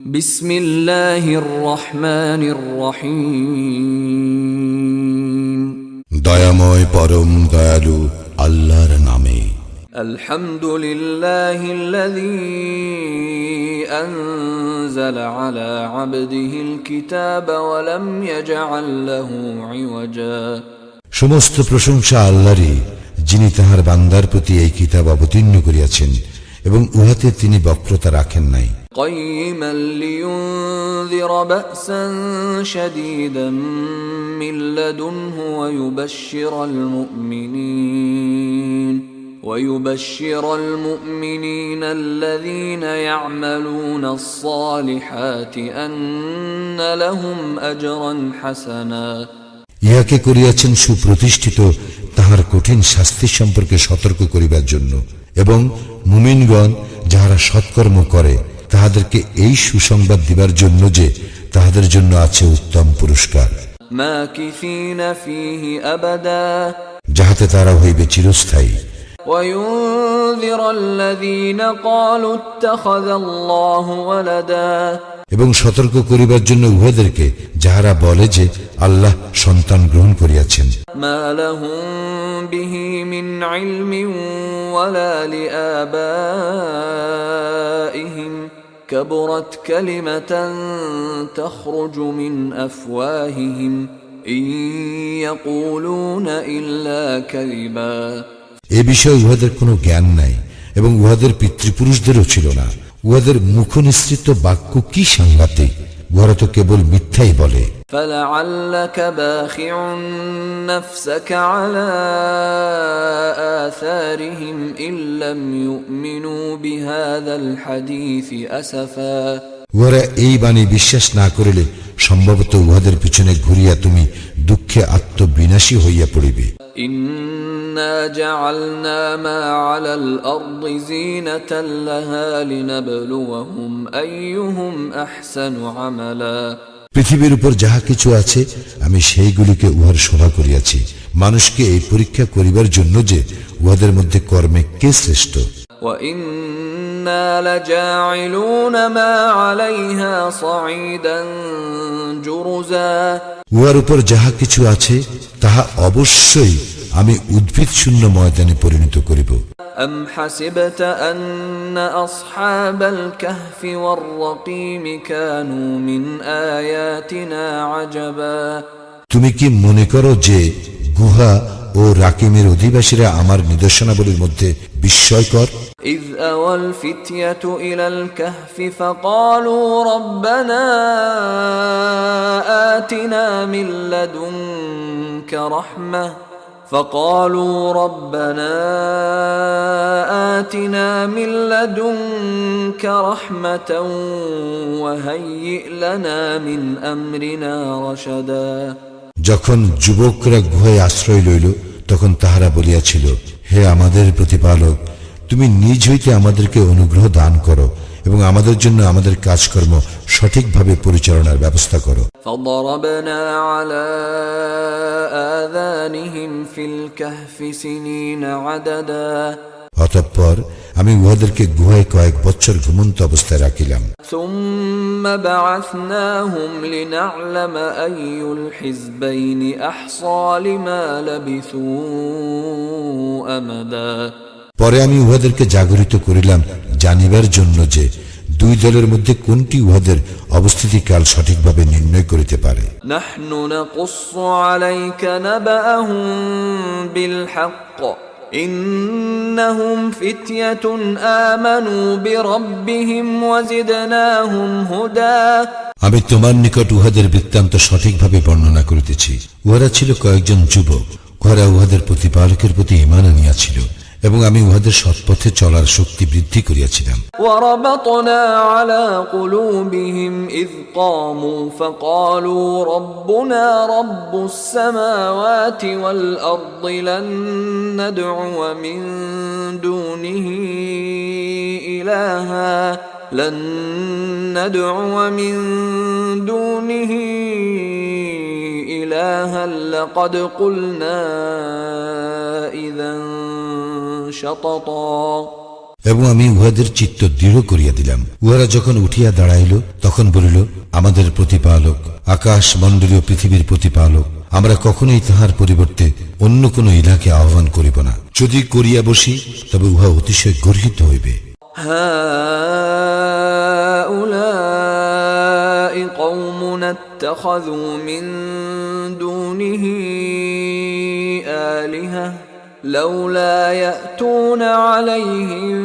বিসমিল্লাহির রহমানির রহিম। দয়াময় পরম দয়ালু আল্লাহর নামে। আলহামদুলিল্লাহিল্লাযী আনজালা আলা আবদিহিল কিতাবা ওয়া লাম ইয়াজআল লাহু ইওয়াজা। সমস্ত প্রশংসা আল্লাহরই, যিনি তাহার বান্দার প্রতি এই কিতাব অবতীর্ণ করিয়াছেন এবং উহাতে তিনি বক্রতা রাখেন নাই। قيما لينذر بأسا شديدا من لدنه ويبشر المؤمنين الذين يعملون الصالحات أن لهم أجرا حسنا। ইহাকে করিয়াছেন সুপ্রতিষ্ঠিত তাহার কঠিন শাস্তি সম্পর্কে সতর্ক করিবার জন্য, এবং মুমিনগণ যাহারা সৎকর্ম করে তাহাদেরকে এই সুসংবাদ দিবার জন্য যে তাহাদের জন্য আছে উত্তম পুরস্কার, মাকিসিনা ফীহি আবাদা, যাহাতে তারা হইবে চিরস্থায়ী। ওয়ায়ুনযিরাল্লাযীনা ক্বালু ইত্তাখাযাল্লাহু ওয়ালাদা, এবং সতর্ক করিবার জন্য উহাদেরকে যাহারা বলে যে আল্লাহ সন্তান গ্রহণ করিয়াছেন। মা লাহুম বিহি মিন ইলমিন ওয়ালা লিআবাইহিম কাবুরাত কালিমাতান তাখরুজু মিন আফওয়াহিহিম ইন ইয়াকুলুনা ইল্লা কাযিবা। এ বিষয়ে উহাদের কোনো জ্ঞান নাই এবং উহাদের পিতৃপুরুষদেরও ছিল না। উহাদের মুখনিসৃত বাক্য কি সাংঘাতিক! উহারা তো কেবল মিথ্যাই বলে। ফালাআল্লাকা বাখিউন নাফসাকা আলা আসারিহিম ইল্লাম ইউমিনু বিহাযাল হাদীসি আসাফা। উহারা এই বাণী বিশ্বাস না করিলে সম্ভবত উহাদের পিছনে ঘুরিয়া তুমি দুঃখে আত্মবিনাশী হইয়া পড়িবে। ইন্না জাআলনা মা আলাল আরদি যিনাতাল লাহা লিনাবলুয়াহুম আইয়ুহুম আহসানু আমালা। পৃথিবীর উপর যাহা কিছু আছে আমি সেইগুলিকে উহার শোভা করিয়াছি, মানুষকে এই পরীক্ষা করিবার জন্য যে উহাদের মধ্যে কর্মে কে শ্রেষ্ঠ। ওয়া ইন্না লাজাইলুনা মা আলাইহা সাঈদান জুরুজা। উহার উপর যাহা কিছু আছে তাহা অবশ্যই আমি উদ্ভিদ শূন্য ময়দানে পরিণত করিব। আম হাসিবতা আন্না আসহাবাল কাহফি ওয়ার রাকিম কানু মিন আয়াতিনা আজাবা। তুমি কি মনে করো যে গুহা ও রাকিমের অধিবাসীরা আমার নিদর্শনাবলীর মধ্যে বিস্ময়কর? إذ أوى الفتية إلى الكهف فقالوا ربنا آتنا من لدنك رحمة وهيئ لنا من أمرنا رشدا। যখন যুবকরা গুহায় আশ্রয় লইল তখন তাহারা বলিয়াছিল, হে আমাদের প্রতিপালক, তুমি নিজ হইতে আমাদেরকে অনুগ্রহ দান করো এবং আমাদের জন্য আমাদের কাজকর্ম সঠিকভাবে পরিচালনার ব্যবস্থা করো। فضربنا على آذانهم في الكهف سنين عددا। অতঃপর আমি উহাদেরকে গুহায় কয়েক বছর ঘুমন্ত অবস্থায় রাখিলাম। ثم بعثناهم لنعلم أي الحزبين أحصى لما لبثوا أمدا। পরে আমি উহাদেরকে জাগরিত করিলাম জানিবার জন্য যে দুই দলের মধ্যে কোনটি উহাদের অবস্থিতিকাল সঠিকভাবে নির্ণয় করিতে পারে। নাহনু নাকুসসু আলাইকা নাবাআহুম বিল হক ইন্নাহুম ফিতয়াতুন আমানু বিরাব্বিহিম ওয়াজিদনাহুম হুদা। আমি তোমার নিকট উহাদের বৃত্তান্ত সঠিকভাবে বর্ণনা করিতেছি। উহারা ছিল কয়েকজন যুবক, উহারা উহাদের প্রতিপালকের প্রতি ঈমান আনিয়াছিল এবং আমি উহাদের সৎপথে চলার শক্তি বৃদ্ধি করিয়াছিলাম। ওয়ারাবাতনা আলা কুলুবিহিম ইয কামু ফাকালু রব্বুনা রব্বুস সামাওয়াতি ওয়াল আরদি লান নাদ'উ মিন দুনিহি ইলাহা লাকাদ কুলনা ইযান শাতাতা। এবং আমি উহাদের চিত্ত দৃঢ় করিয়া দিলাম। উহারা যখন উঠিয়া দাঁড়াইল তখন বলিল, আমাদের প্রতিপালক, আকাশ মণ্ডলীয় পৃথিবীর প্রতিপালক, আমরা কখনোই তাহার পরিবর্তে অন্য কোন ইলাকে আহ্বান করিব না। যদি করিয়া বসি তবে উহা অতিশয় গর্হিত হইবে। হাউলাই কওমুন ইত্তাখাযু মিন দুনিহি আলিহা লাউলা ইয়াতুনা আলাইহিম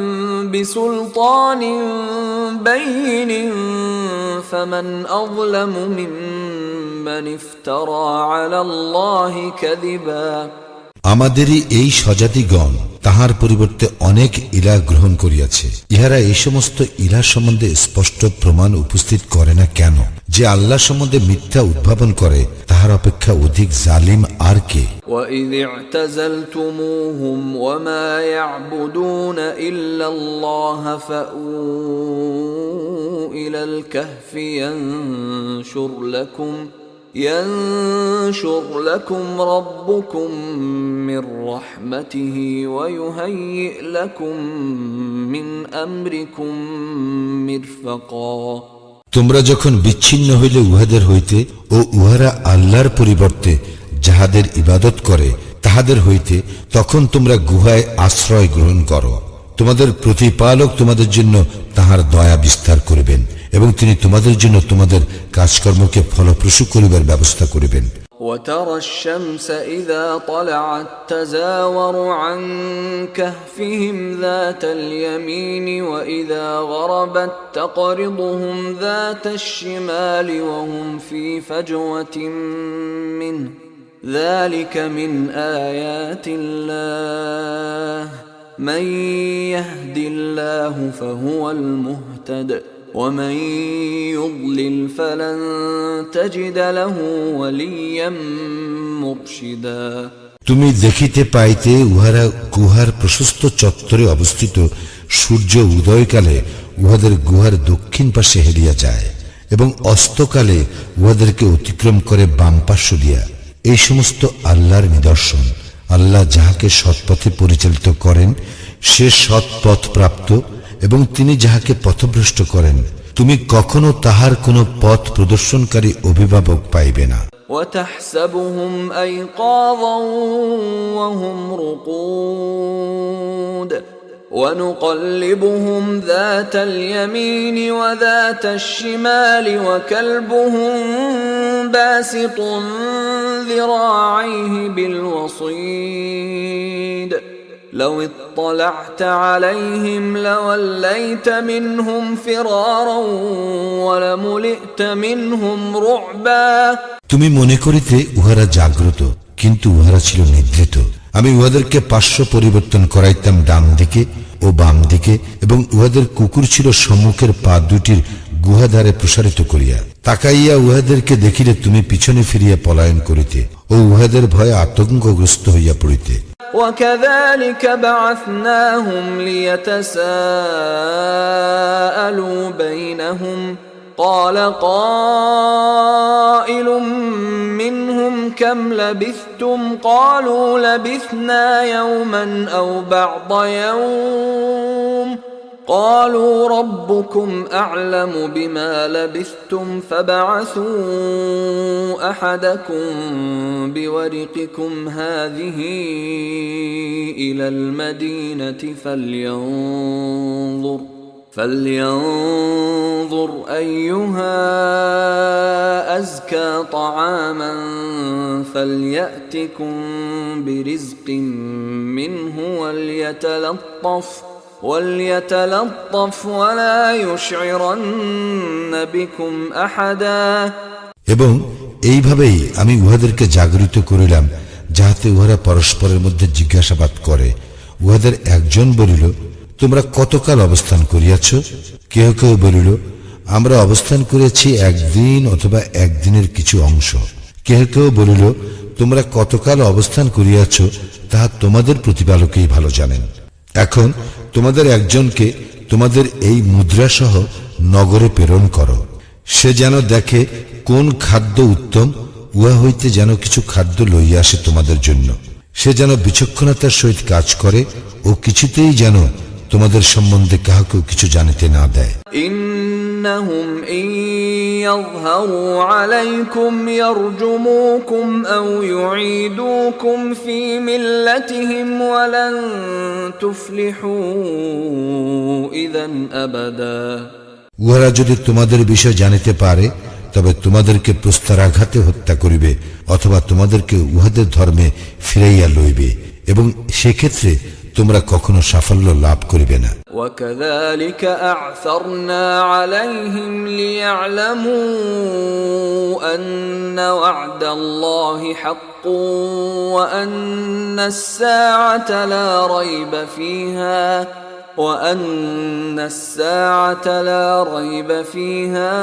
বিসুলতানিন বাইয়িনিন ফামান আযলামু মিম্মান ইফতারা আলাল্লাহি কাযিবা। আমাদেরই এই স্বজাতিগণ তাহার পরিবর্তে অনেক ইলাহ গ্রহণ করিয়াছে। ইহারা এই সমস্ত ইলাহ সম্বন্ধে স্পষ্ট প্রমাণ উপস্থিত করে না কেন? যে আল্লাহ সম্বন্ধে মিথ্যা উদ্ভাবন করে তাহার অপেক্ষা অধিক জালিম আর কে? وَإِذِ اعْتَزَلْتُمُوهُمْ وَمَا يَعْبُدُونَ إِلَّا اللَّهَ فَأْوُوا إِلَى الْكَهْفِ ينشر لكم ربكم من رحمته ويهيئ لكم من أمركم مرفقا। তোমরা যখন বিচ্ছিন্ন হইলে উহাদের হইতে ও উহারা আল্লাহর পরিবর্তে যাহাদের ইবাদত করে তাহাদের হইতে, তখন তোমরা গুহায় আশ্রয় গ্রহণ করো। তোমাদের প্রতিপালক তোমাদের জন্য তাহার দয়া বিস্তার করিবেন এবং তিনি তোমাদের জন্য তোমাদের কাজকর্মকে ফলপ্রসূ করিবার ব্যবস্থা করিবেন। وترى الشمس إذا طلعت تزاور عن كهفهم ذات اليمين وإذا غربت تقرضهم ذات الشمال وهم في فجوة منه ذلك من آيات الله من يهد الله فهو المهتد ومن يضلل فلن تجد له وليا مرشدا। তুমি দেখিতে পাইতে উহারা গুহার প্রশস্ত চত্বরে অবস্থিত সূর্য উদয়কালে উহাদের গুহার দক্ষিণ পাশে হেলিয়া যায় এবং অস্তকালে উহাদেরকে অতিক্রম করে বাম পার্শ্ব দিয়া। এই সমস্ত আল্লাহর নিদর্শন। আল্লাহ যাহাকে সৎপথে পরিচালিত করেন সে সৎপথ প্রাপ্ত, এবং তিনি যাহাকে পথভ্রষ্ট করেন তুমি কখনো তাহার কোন পথ প্রদর্শনকারী অভিভাবক পাইবে না। وتحسبهم أيقاظا وهم رقود ونقلبهم ذات اليمين وذات الشمال وكلبهم باسط ذراعيه بالوصيد لو اطلعت عليهم لوليت منهم فرارا ولملئت منهم رعبا। তুমি মনে করিতে উহারা জাগ্রত, কিন্তু উহারা ছিল নিদ্রিত। আমি উহাদেরকে পার্শ্ব পরিবর্তন করাইতাম ডান দিকে ও বাম দিকে, এবং উহাদের কুকুর ছিল সম্মুখের পা দুটির গুহাধারে প্রসারিত করিয়া। তাকাইয়া উহাদেরকে দেখিলে তুমি পিছনে ফিরিয়া পলায়ন করিতে ও উহাদের ভয়ে আতঙ্কগ্রস্ত হইয়া পড়িতে। وكذلك بعثناهم ليتساءلوا بينهم قال قائل منهم كم لبثتم قالوا لبثنا يوما أو بعض يوم قالوا ربكم أعلم بما لبثتم فابعثوا أحدكم بورقكم هذه إلى المدينة فلينظر أيها أزكى طعاما فليأتكم برزق منه وليتلطف ولا يشعرن بكم أحدا। এবং এইভাবেই আমি উহাদেরকে জাগরিত করিলাম যাহাতে উহারা পরস্পরের মধ্যে জিজ্ঞাসাবাদ করে। উহাদের একজন বলিল, তোমরা কতকাল অবস্থান করিয়াছ? কেহ কেউ বলিল, আমরা অবস্থান করিয়াছি একদিন অথবা একদিনের কিছু অংশ। কেহ কেউ বলিল, তোমরা কতকাল অবস্থান করিয়াছ তাহা তোমাদের প্রতিপালকই ভালো জানেন। এখন তোমাদের একজনকে তোমাদের এই মুদ্রাসহ নগরে প্রেরণ করো, সে যেন দেখে কোন খাদ্য উত্তম, উহা হইতে যেন কিছু খাদ্য লইয়া আসে তোমাদের জন্য। সে যেন বিচক্ষণতার সহিত কাজ করে ও কিছুতেই যেন তোমাদের সম্বন্ধে কাহাকেও কিছু জানিতে না দেয়। إنهم إن يظهروا عليكم يرجموكم أو يعيدوكم في ملتهم ولن تفلحوا إذا أبدا উহারা যদি তোমাদের বিষয় জানিতে পারে তবে তোমাদেরকে প্রস্তরাঘাতে হত্যা করিবে অথবা তোমাদেরকে উহাদের ধর্মে ফিরাইয়া লইবে এবং সেক্ষেত্রে তোমরা কখনো সাফল্য লাভ করিবে না। وكذلك أعثرنا عليهم ليعلموا أن وعد الله حق وأن الساعة لا ريب فيها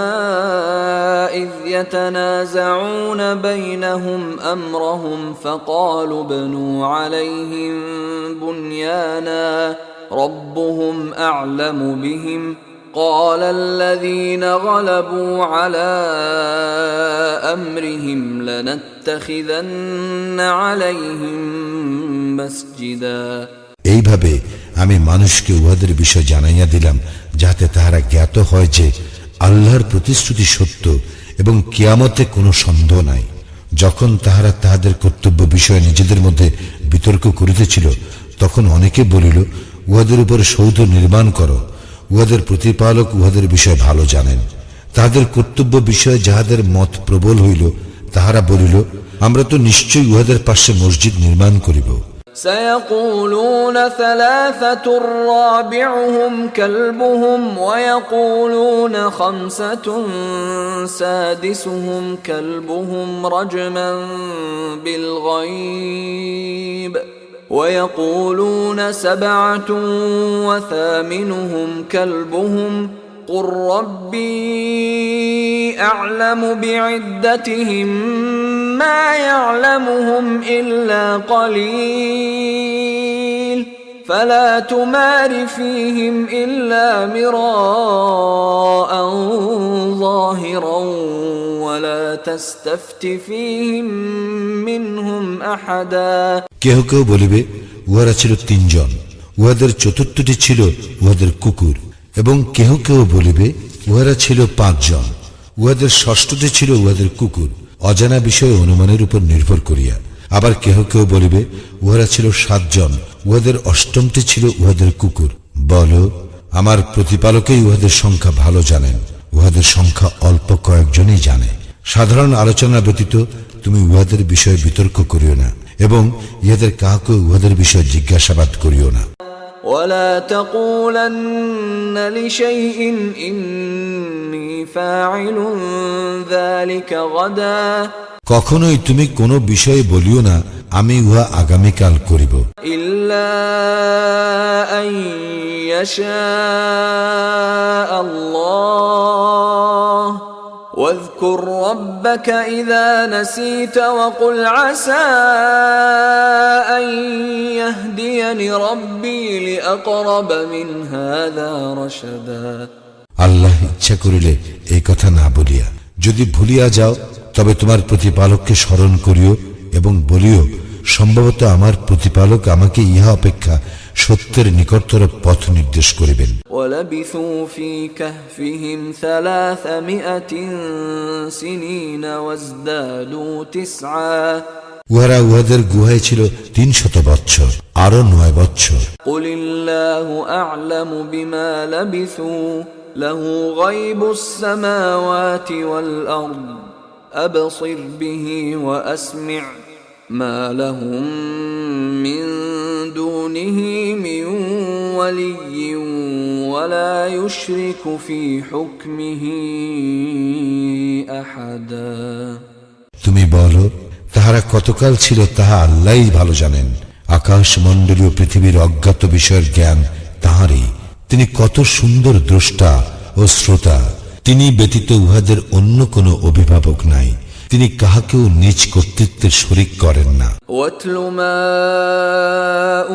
إذ يتنازعون بينهم أمرهم فقالوا ابنوا عليهم بنيانا ربهم أعلم بهم قال الذين غلبوا على أمرهم لنتخذن عليهم مسجدا এইভাবে আমি মানুষকে উহাদের বিষয় জানাইয়া দিলাম যাতে তাহারা জ্ঞাত হয় যে আল্লাহর প্রতিশ্রুতি সত্য এবং কিয়ামতে কোনো সন্দেহ নাই। যখন তাহারা তাহাদের কর্তব্য বিষয়ে নিজেদের মধ্যে বিতর্ক করিতেছিল তখন অনেকে বলিল উহাদের উপর সৌধ নির্মাণ করো, উহাদের প্রতিপালক উহাদের বিষয় ভালো জানেন। তাহাদের কর্তব্য বিষয়ে যাহাদের মত প্রবল হইল তাহারা বলিল আমরা তো নিশ্চয়ই উহাদের পাশে মসজিদ নির্মাণ করিব। سيقولون ثلاثة رابعهم كلبهم ويقولون خمسة سادسهم كلبهم رجما بالغيب ويقولون سبعة وثامنهم كلبهم قل ربي أعلم بعدتهم ما يعلمهم إلا قليل فلا تمار فيهم إلا مراء ظاهرا ولا تستفت فيهم منهم أحدا কেহ কেউ বলিবে উহারা ছিল 3 জন, উহাদের চতুর্থটি ছিল উহাদের কুকুর, এবং কেহ কেউ বলিবে উহারা ছিল 5 জন, উহাদের ষষ্ঠটি ছিল উহাদের কুকুর, অজানা বিষয়ে অনুমানের উপর নির্ভর করিয়া। আবার কেহ কেউ বলিবে উহারা ছিল 7 জন, উহাদের অষ্টমটি ছিল উহাদের কুকুর। বল, আমার প্রতিপালকেই উহাদের সংখ্যা ভালো জানেন, উহাদের সংখ্যা অল্প কয়েকজনই জানে। সাধারণ আলোচনা ব্যতীত তুমি উহাদের বিষয়ে বিতর্ক করিও না এবং ইহাদের কাহাকে উহাদের বিষয়ে জিজ্ঞাসাবাদ করিও না। ولا تقولن لشيء إني فاعل ذلك غدا কখনোই তুমি কোনো বিষয়ে বলিও না আমি উহা আগামীকাল করিব। إلا أن يشاء الله واذكر ربك إذا نسيت وقل عسى أن يهديني ربي لأقرب من هذا رشدا আল্লাহ ইচ্ছা করিলে এই কথা না বলিয়া যদি ভুলিয়া যাও তবে তোমার প্রতিপালককে স্মরণ করিও এবং বলিও সম্ভবত আমার প্রতিপালক আমাকে ইহা অপেক্ষা সত্যের নিকটতর পথ নির্দেশ করিবেন। ولبثوا في كهفهم 300 سنين وازدادوا 9 উহারা উহাদের গুহায় ছিল 300 বৎসর, আরো 9 বৎসর। قل الله أعلم بما لبثوا له غيب السماوات والأرض أبصر به وأسمع ما لهم من دونه من ولي ولا يشرك في حكمه أحدا তুমি বলো তাহারা কতকাল ছিল তাহা আল্লাহই ভালো জানেন। আকাশ মণ্ডলীয় পৃথিবীর অজ্ঞাত বিষয়ের জ্ঞান তাহারই। তিনি কত সুন্দর দ্রষ্টা ও শ্রোতা। তিনি ব্যতীত উহাদের অন্য কোনো অভিভাবক নাই। তিনি কাহাকেও নিজ কর্তৃত্বের শরীক করেন না। واتل ما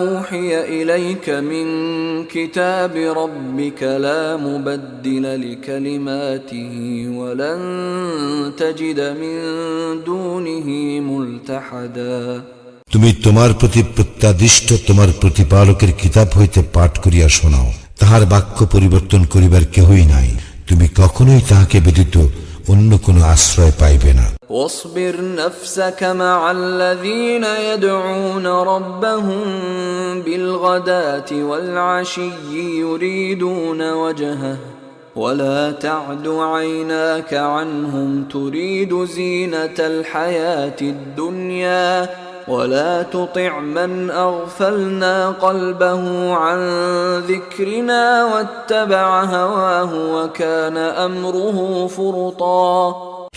أوحي إليك من كتاب ربك لا مبدل لكلماته ولن تجد من دونه ملتحدا তুমি তোমার প্রতি প্রত্যাদিষ্ট তোমার প্রতিপালকের কিতাব হইতে পাঠ করিয়া শোনাও। তাহার বাক্য পরিবর্তন করিবার কেহই নাই, তুমি কখনোই তাহাকে ব্যতীত অন্য কোনো আশ্রয় পাইবে না। واصبر نفسك مع الذين يدعون ربهم بالغداة والعشي يريدون وجهه ولا تعد عيناك عنهم تريد زينة الحياة الدنيا ولا تطع من أغفلنا قلبه عن ذكرنا واتبع هواه وكان أمره فرطا।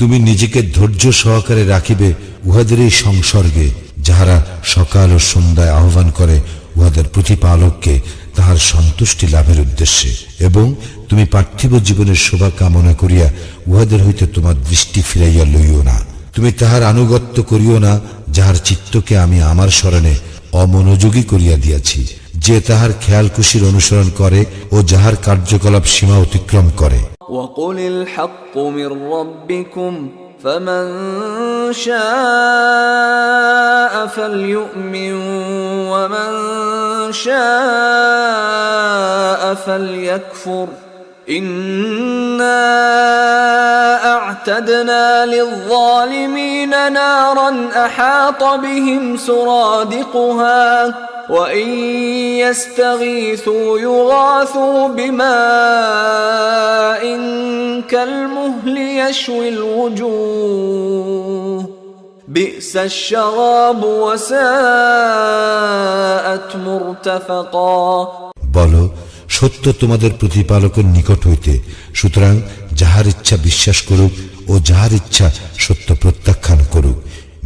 তুমি নিজেকে ধৈর্য সহকারে রাখিবে উহাদের এই সংসর্গে, যাহারা সকাল ও সন্ধ্যায় আহ্বান করে উহাদের প্রতিপালককে তাহার সন্তুষ্টি লাভের উদ্দেশ্যে, এবং তুমি পার্থিব জীবনের শোভা কামনা করিয়া উহাদের হইতে তোমার দৃষ্টি ফিরাইয়া লইও না। তুমি তাহার আনুগত্য করিও না, যাহার চিত্তকে আমি আমার স্মরণে অমনোযোগী করিয়া দিয়াছি, যে তাহার খেয়াল খুশির অনুসরণ করে ও যাহার কার্যকলাপ সীমা অতিক্রম করে। وقل الحق من ربكم فمن شاء فليؤمن ومن شاء فليكفر إنا أعتدنا للظالمين نارا أحاط بهم سرادقها وإن يستغيثوا يغاثوا بماء كالمهل يشوي الوجوه بئس الشراب وساءت مرتفقا। বলো, সত্য তোমাদের প্রতিপালকের নিকট হইতে, সুতরাং যাহার ইচ্ছা বিশ্বাস করুক ও যাহার ইচ্ছা সত্য প্রত্যাখ্যান করুক।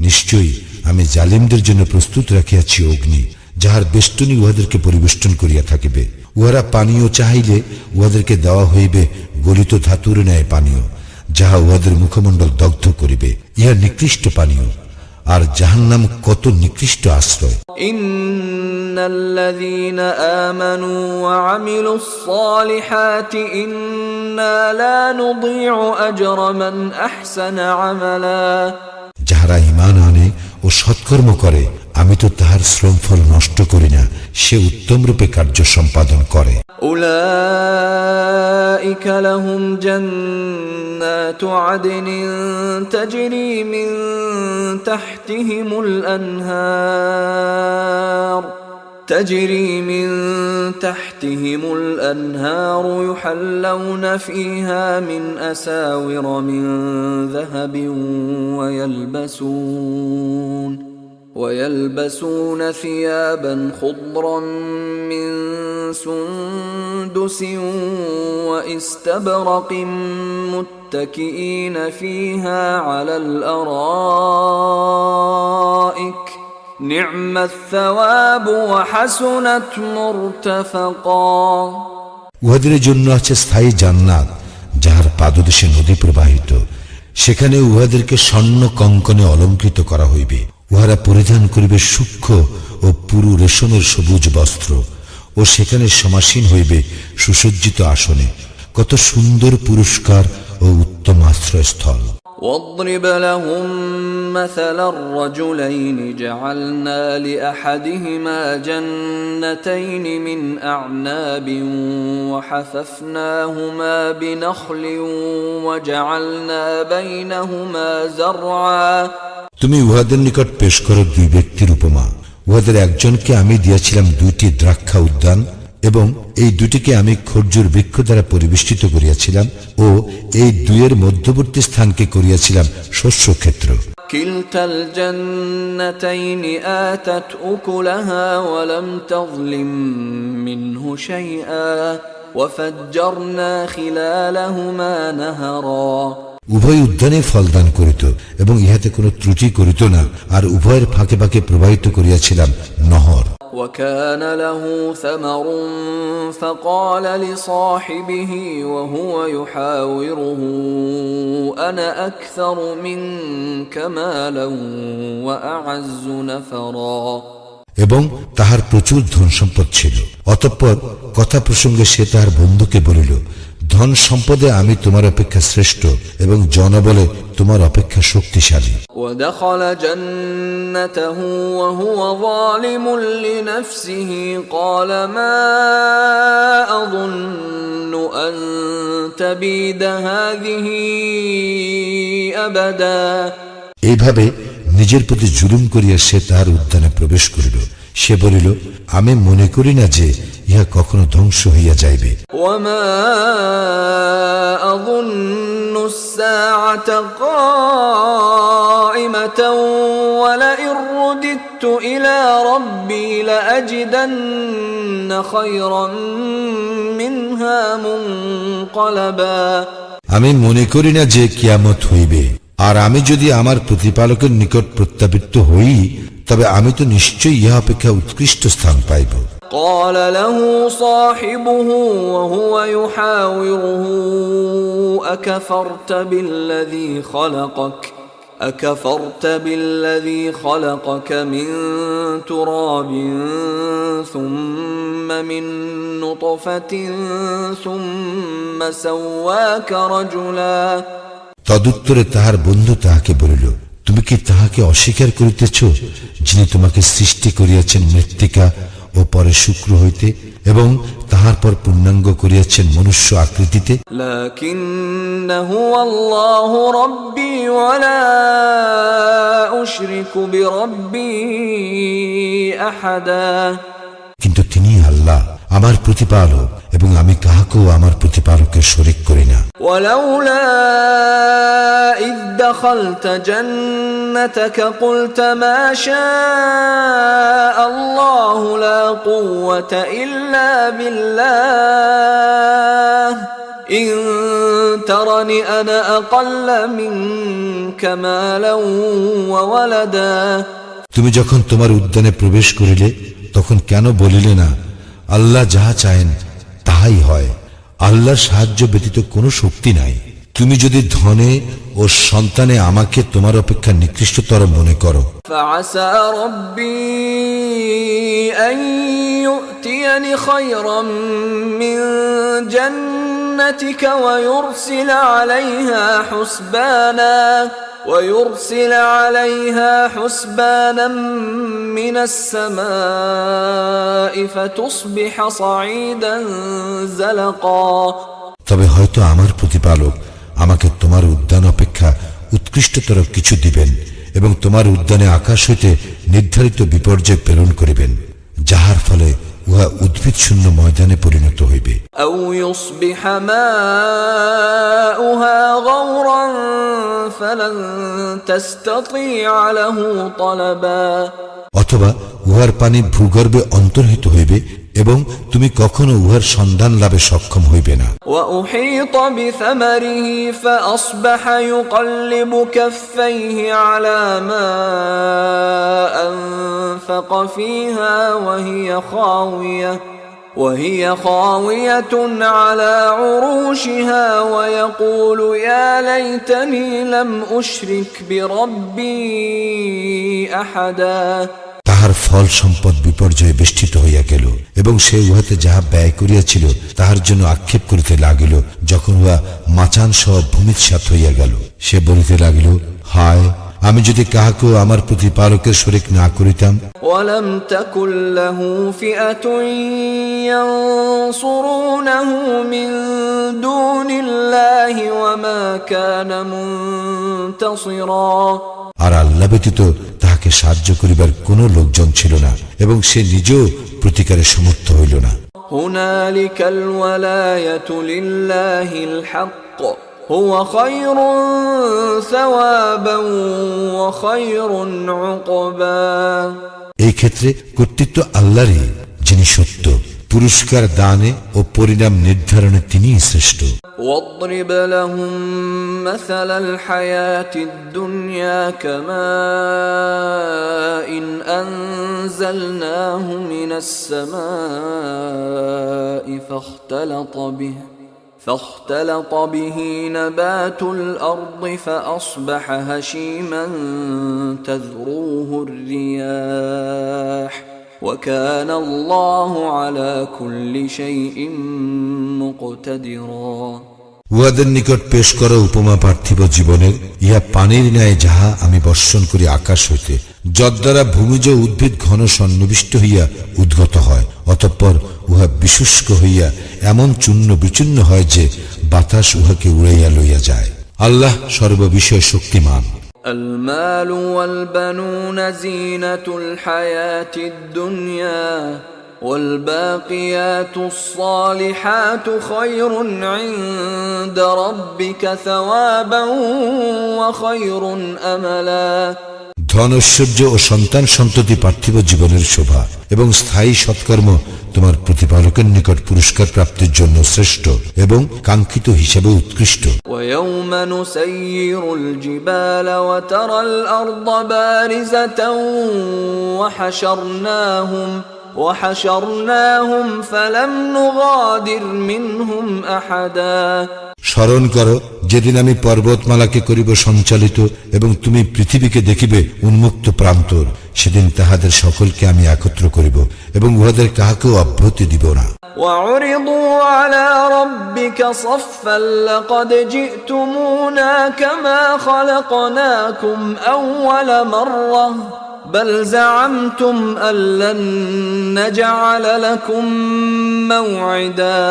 নিশ্চয়ই আমি জালিমদের জন্য প্রস্তুত রাখিয়াছি অগ্নি, যাহার বেষ্টনী উহাদেরকে পরিবেষ্টন করিয়া থাকিবে। উহারা পানীয় চাহিলে উহাদেরকে দেওয়া হইবে গলিত ধাতুর ন্যায় পানীয়, যাহা উহাদের মুখমণ্ডল দগ্ধ করিবে। ইহা নিকৃষ্ট পানীয়, আর জাহান্নাম কত নিকৃষ্ট আশ্রয়। ইন্নাল্লাযীনা আমানু ওয়া আমিলুস সালিহাতি ইন্না লা নুযীউ আজরা মান আহসানা আমালা। যাহারা ঈমান আনে ও সৎকর্ম করে, আমি তো তাহার শ্রমফল নষ্ট করি না, সে উত্তম রূপে কার্য সম্পাদন করে। উলাইকা লাহুম জান্নাতু আদনিন তাজরি মিন তাহতিহিমুল আনহার تجري من تحتهم الأنهار يحلون فيها من أساور من ذهب ويلبسون ثيابا خضرا من سندس واستبرق متكئين فيها على الأرائك نعم الثواب وحسنت مرتفقا। উহাদের জন্য আছে স্থায়ী জান্নাত, যাহার পাদদেশে নদী প্রবাহিত, সেখানে উহাদেরকে স্বর্ণ কঙ্কনে অলঙ্কৃত করা হইবে। উহারা পরিধান করিবে সূক্ষ্ম ও পুরু রেশমের সবুজ বস্ত্র, ও সেখানে সমাসীন হইবে সুসজ্জিত আসনে। কত সুন্দর পুরস্কার ও উত্তম আশ্রয়স্থল। واضرب لهم مثل الرجلين جعلنا لأحدهما جنتين من أعناب وحففناهما بنخل وجعلنا بينهما زرعا। তুমি উহাদের নিকট পেশ করো দুই ব্যক্তির উপমা। উহাদের একজনকে আমি দিয়াছিলাম দুইটি দ্রাক্ষা উদ্যান, এবং এই দুটিকে আমি খর্জুর বৃক্ষ দ্বারা পরিবেষ্টিত করিয়াছিলাম, ও এই দুইয়ের মধ্যবর্তী স্থানকে করিয়াছিলাম শস্য ক্ষেত্র। কিলতাল জান্নাতাইনি আতাত উকুলাহা ওয়া লাম তাযলিম মিনহু শাইআ ওয়া ফাজ্জারনা খিলালাহুমা নাহারা। উভয় উদ্যানে ফলদান করিত এবং ইহাতে কোনো ত্রুটি করিত না, আর উভয়ের ফাঁকে ফাঁকে প্রবাহিত করিয়াছিলাম নহর। وكان له ثمر فقال لصاحبه وهو يحاوره أنا أكثر منك مالا وأعز نفرا। এবং তাহার প্রচুর ধন সম্পদ ছিল। অতঃপর কথা প্রসঙ্গে সে তাহার বন্ধুকে বলিল, ধন সম্পদে আমি তোমার অপেক্ষা শ্রেষ্ঠ এবং জনবলে তোমার অপেক্ষা শক্তিশালী। ودخل جنته وهو ظالم لنفسه قال ما أظن أن تبيد هذه أبدا। এইভাবে নিজের প্রতি জুলুম করিয়া সে তাহার উদ্যানে প্রবেশ করিল। সে বলিল, আমি মনে করি না যে ইহা কখনো ধ্বংস হইয়া যাইবে। وما أظن الساعة قائمة ولئن رددت إلى ربي لأجدن خيرا منها منقلبا। আমি মনে করি না যে কিয়ামত হইবে, আর আমি যদি আমার প্রতিপালকের নিকট প্রত্যাবৃত্ত হই তবে আমি তো নিশ্চয়ই ইহা অপেক্ষা উৎকৃষ্ট স্থান পাইব। قال له صاحبه وهو يحاوره أكفرت بالذي خلقك من تراب ثم من نطفة ثم سواك رجلا। তদুত্তরে তাহার বন্ধু তাহাকে বলিল, তুমি কি তাহাকে অস্বীকার করিতেছ যিনি তোমাকে সৃষ্টি করিয়াছেন মৃত্তিকা ও পরে শুক্র হইতে এবং তাহার পর পূর্ণাঙ্গ করিয়াছেন মনুষ্য আকৃতিতে? লাকিন্নাহু আল্লাহু রাব্বী ওয়া লা উশরিকু বিরাব্বী আহাদা। কিন্তু তিনি আল্লাহ আমার প্রতিপালক এবং আমি কাহাকেও আমার প্রতিপালকের শরীক করি না। ওয়ালাউলা ইয দাখালতা জান্নাতাকা কুলতা মা শাআ আল্লাহু লা কুওয়াতা ইল্লা বিল্লাহ ইন তারানি আনা আকাল্লা মিনকা মালান ওয়া ওয়ালাদা। তুমি যখন তোমার উদ্যানে প্রবেশ করিলে তখন কেন বলিলে না, আল্লাহ যাহা চাহেন তাহাই হয়, আল্লাহর সাহায্য ব্যতীত কোনো শক্তি নাই। তুমি যদি ধনে ও সন্তানে আমাকে তোমার অপেক্ষা নিকৃষ্টতর মনে করো, فعسى ربي أن يؤتيني خيرا من جنتك ويرسل عليها حسبانا من السماء فتصبح صعيدا زلقا। তবে হয়তো আমার প্রতিপালক আমাকে তোমার উদ্যান অপেক্ষা উৎকৃষ্টতর কিছু দিবেন এবং তোমার উদ্যানে আকাশ হইতে নির্ধারিত বিপর্যয় প্রেরণ করিবেন, যাহার ফলে উহা উদ্ভিদ শূন্য ময়দানে পরিণত হইবে। أو يصبح ماؤها غورا فلن تستطيع له طلبا। অথবা উহার পানি ভূগর্ভে অন্তর্হিত হইবে এবং তুমি কখনো উহার সন্ধান লাভে সক্ষম হইবে না। وأحيط بثمره فأصبح يقلب كفيه على ما أنفق فيها وهي خاوية على عروشها ويقول يا ليتني لم أشرك بربي أحدا। তাহার ফল সম্পদ বিপর্যয়ে বেষ্টিত হইয়া গেল এবং সে উহাতে যাহা ব্যয় করিয়াছিল তাহার জন্য আক্ষেপ করিতে লাগিল। যখন উহা মাচান সহ ভূমিৎসাৎ হইয়া গেল, সে বলিতে লাগিল, হায়, আমি যদি কাহাকেও আমার প্রতিপালকের শরীক না করিতাম। ওয়ালাম তাকুল লাহু ফিআতুন ইয়ানসুরুনাহু মিন দুনিল্লাহি ওয়া মা কানা মুনতাসিরা। আর আল্লাহ ব্যতীত তাহাকে সাহায্য করিবার কোনো লোকজন ছিল না এবং সে নিজেও প্রতিকারে সমর্থ হইল না। হুনালিকাল ওয়ালায়াতু লিল্লাহিল হক হুয়া খায়রুন সাওয়াবান ওয়া খায়রুন উকবা। এই ক্ষেত্রে কর্তৃত্ব আল্লাহরই, যিনি সত্য, পুরস্কার দানে ও পরিণাম নির্ধারণে তিনিই শ্রেষ্ঠ। واضرب لهم مثل الحياة الدنيا كماء أنزلناه من السماء فاختلط به نبات الأرض فأصبح هشيما تذروه الرياح وكان الله على كل شيء مقتدرا উহাদের নিকট পেশ করা উপমা পার্থিব জীবনের, ইহা পানির ন্যায় যাহা আমি বর্ষণ করি আকাশ হইতে, যদ্বারা ভূমিজ উদ্ভিদ ঘন সন্নিবিষ্ট হইয়া উদ্গত হয়, অতঃপর উহা বিশুষ্ক হইয়া এমন চূর্ণ বিচূর্ণ হয় যে বাতাস উহাকে উড়াইয়া লইয়া যায়। আল্লাহ সর্ববিষয়ে শক্তিমান। المال والبنون زينة الحياة الدنيا والباقيات الصالحات خير عند ربك ثوابا وخير أملا ধন ঐশ্বর্য ও সন্তান সন্ততি পার্থিব জীবনের শোভা এবং স্থায়ী সৎকর্ম তোমার প্রতিপালকের নিকট পুরস্কার প্রাপ্তির জন্য শ্রেষ্ঠ এবং কাঙ্ক্ষিত হিসেবে উৎকৃষ্ট। ويوم نسير الجبال وترى الأرض بارزة وحشرناهم فلم نغادر منهم أحدا স্মরণ করো, যেদিন আমি পর্বতমালাকে করিব সঞ্চালিত এবং তুমি পৃথিবীকে দেখিবে উন্মুক্ত প্রান্তর, সেদিন তাহাদের সকলকে আমি একত্র করিব এবং উহাদের কাহাকেও অব্যাহতি দিব না। وعرضوا على ربك صفا لقد جئتمونا كما خلقناكم أول مرة بل زعمتم أن لن نجعل لكم موعدا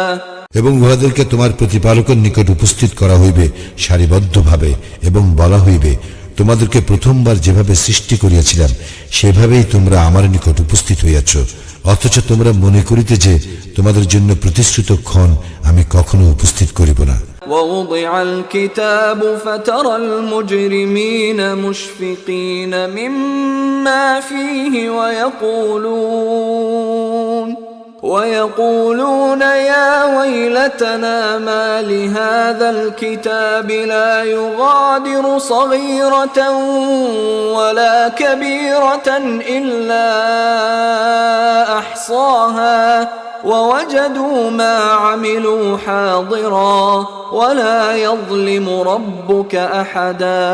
এবং উহাদেরকে তোমার প্রতিপালকের নিকট উপস্থিত করা হইবে সারিবদ্ধভাবে এবং বলা হইবে, তোমাদেরকে প্রথমবার যেভাবে সৃষ্টি করিয়াছিলাম সেভাবেই তোমরা আমার নিকট উপস্থিত হইয়াছ, অথচ তোমরা মনে করিতে যে তোমাদের জন্য প্রতিশ্রুত ক্ষণ আমি কখনো উপস্থিত করিব না। ووضع الكتاب فترى المجرمين مشفقين مما فيه ويقولون يا ويلتنا ما لهذا الكتاب لا يغادر صغيرة ولا كبيرة إلا أحصاها ووجدوا ما عملوا حاضرا ولا يظلم ربك أحدا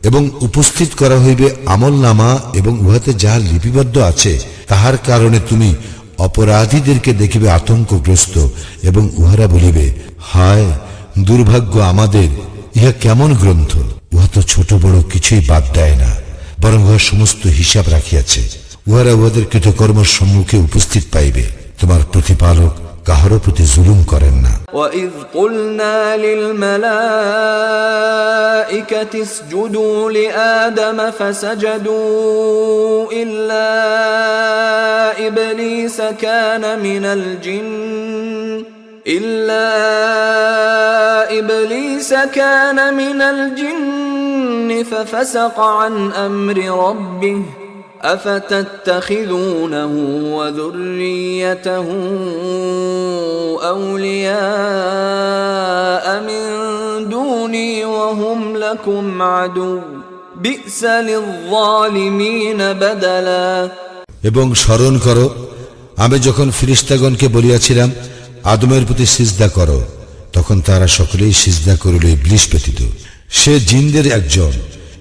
এবং উপস্থিত করা হইবে আমলনামা এবং উহাতে যাহা লিপিবদ্ধ আছে, তাহার কারণে তুমি অপরাধীদেরকে দেখিবে আতঙ্কগ্রস্ত এবং উহারা বলিবে, হায় দুর্ভাগ্য আমাদের, ইহা কেমন গ্রন্থ, উহা তো ছোট বড় কিছুই বাদ দেয় না, বরং উহা সমস্ত হিসাব রাখিয়াছে। উহারা উহাদের কৃতকর্মের সম্মুখে উপস্থিত পাইবে। তোমার প্রতিপালক কাহারও প্রতি জুলুম করেন না। وَإِذْ قُلْنَا لِلْمَلَائِكَةِ اسْجُدُوا لِآدَمَ فَسَجَدُوا إِلَّا إِبْلِيسَ كَانَ مِنَ الْجِنِّ فَفَسَقَ عَنْ أَمْرِ رَبِّهِ أفتتخذونه وذريته أولياء من دوني وهم لكم عدو بئس للظالمين بدلا এবং স্মরণ করো, আমি যখন ফেরেশতাগণকে বলিয়াছিলাম আদমের প্রতি সিজদা করো, তখন তারা সকলেই সিজদা করিল ইবলিস ব্যতীত। সে জিনদের একজন,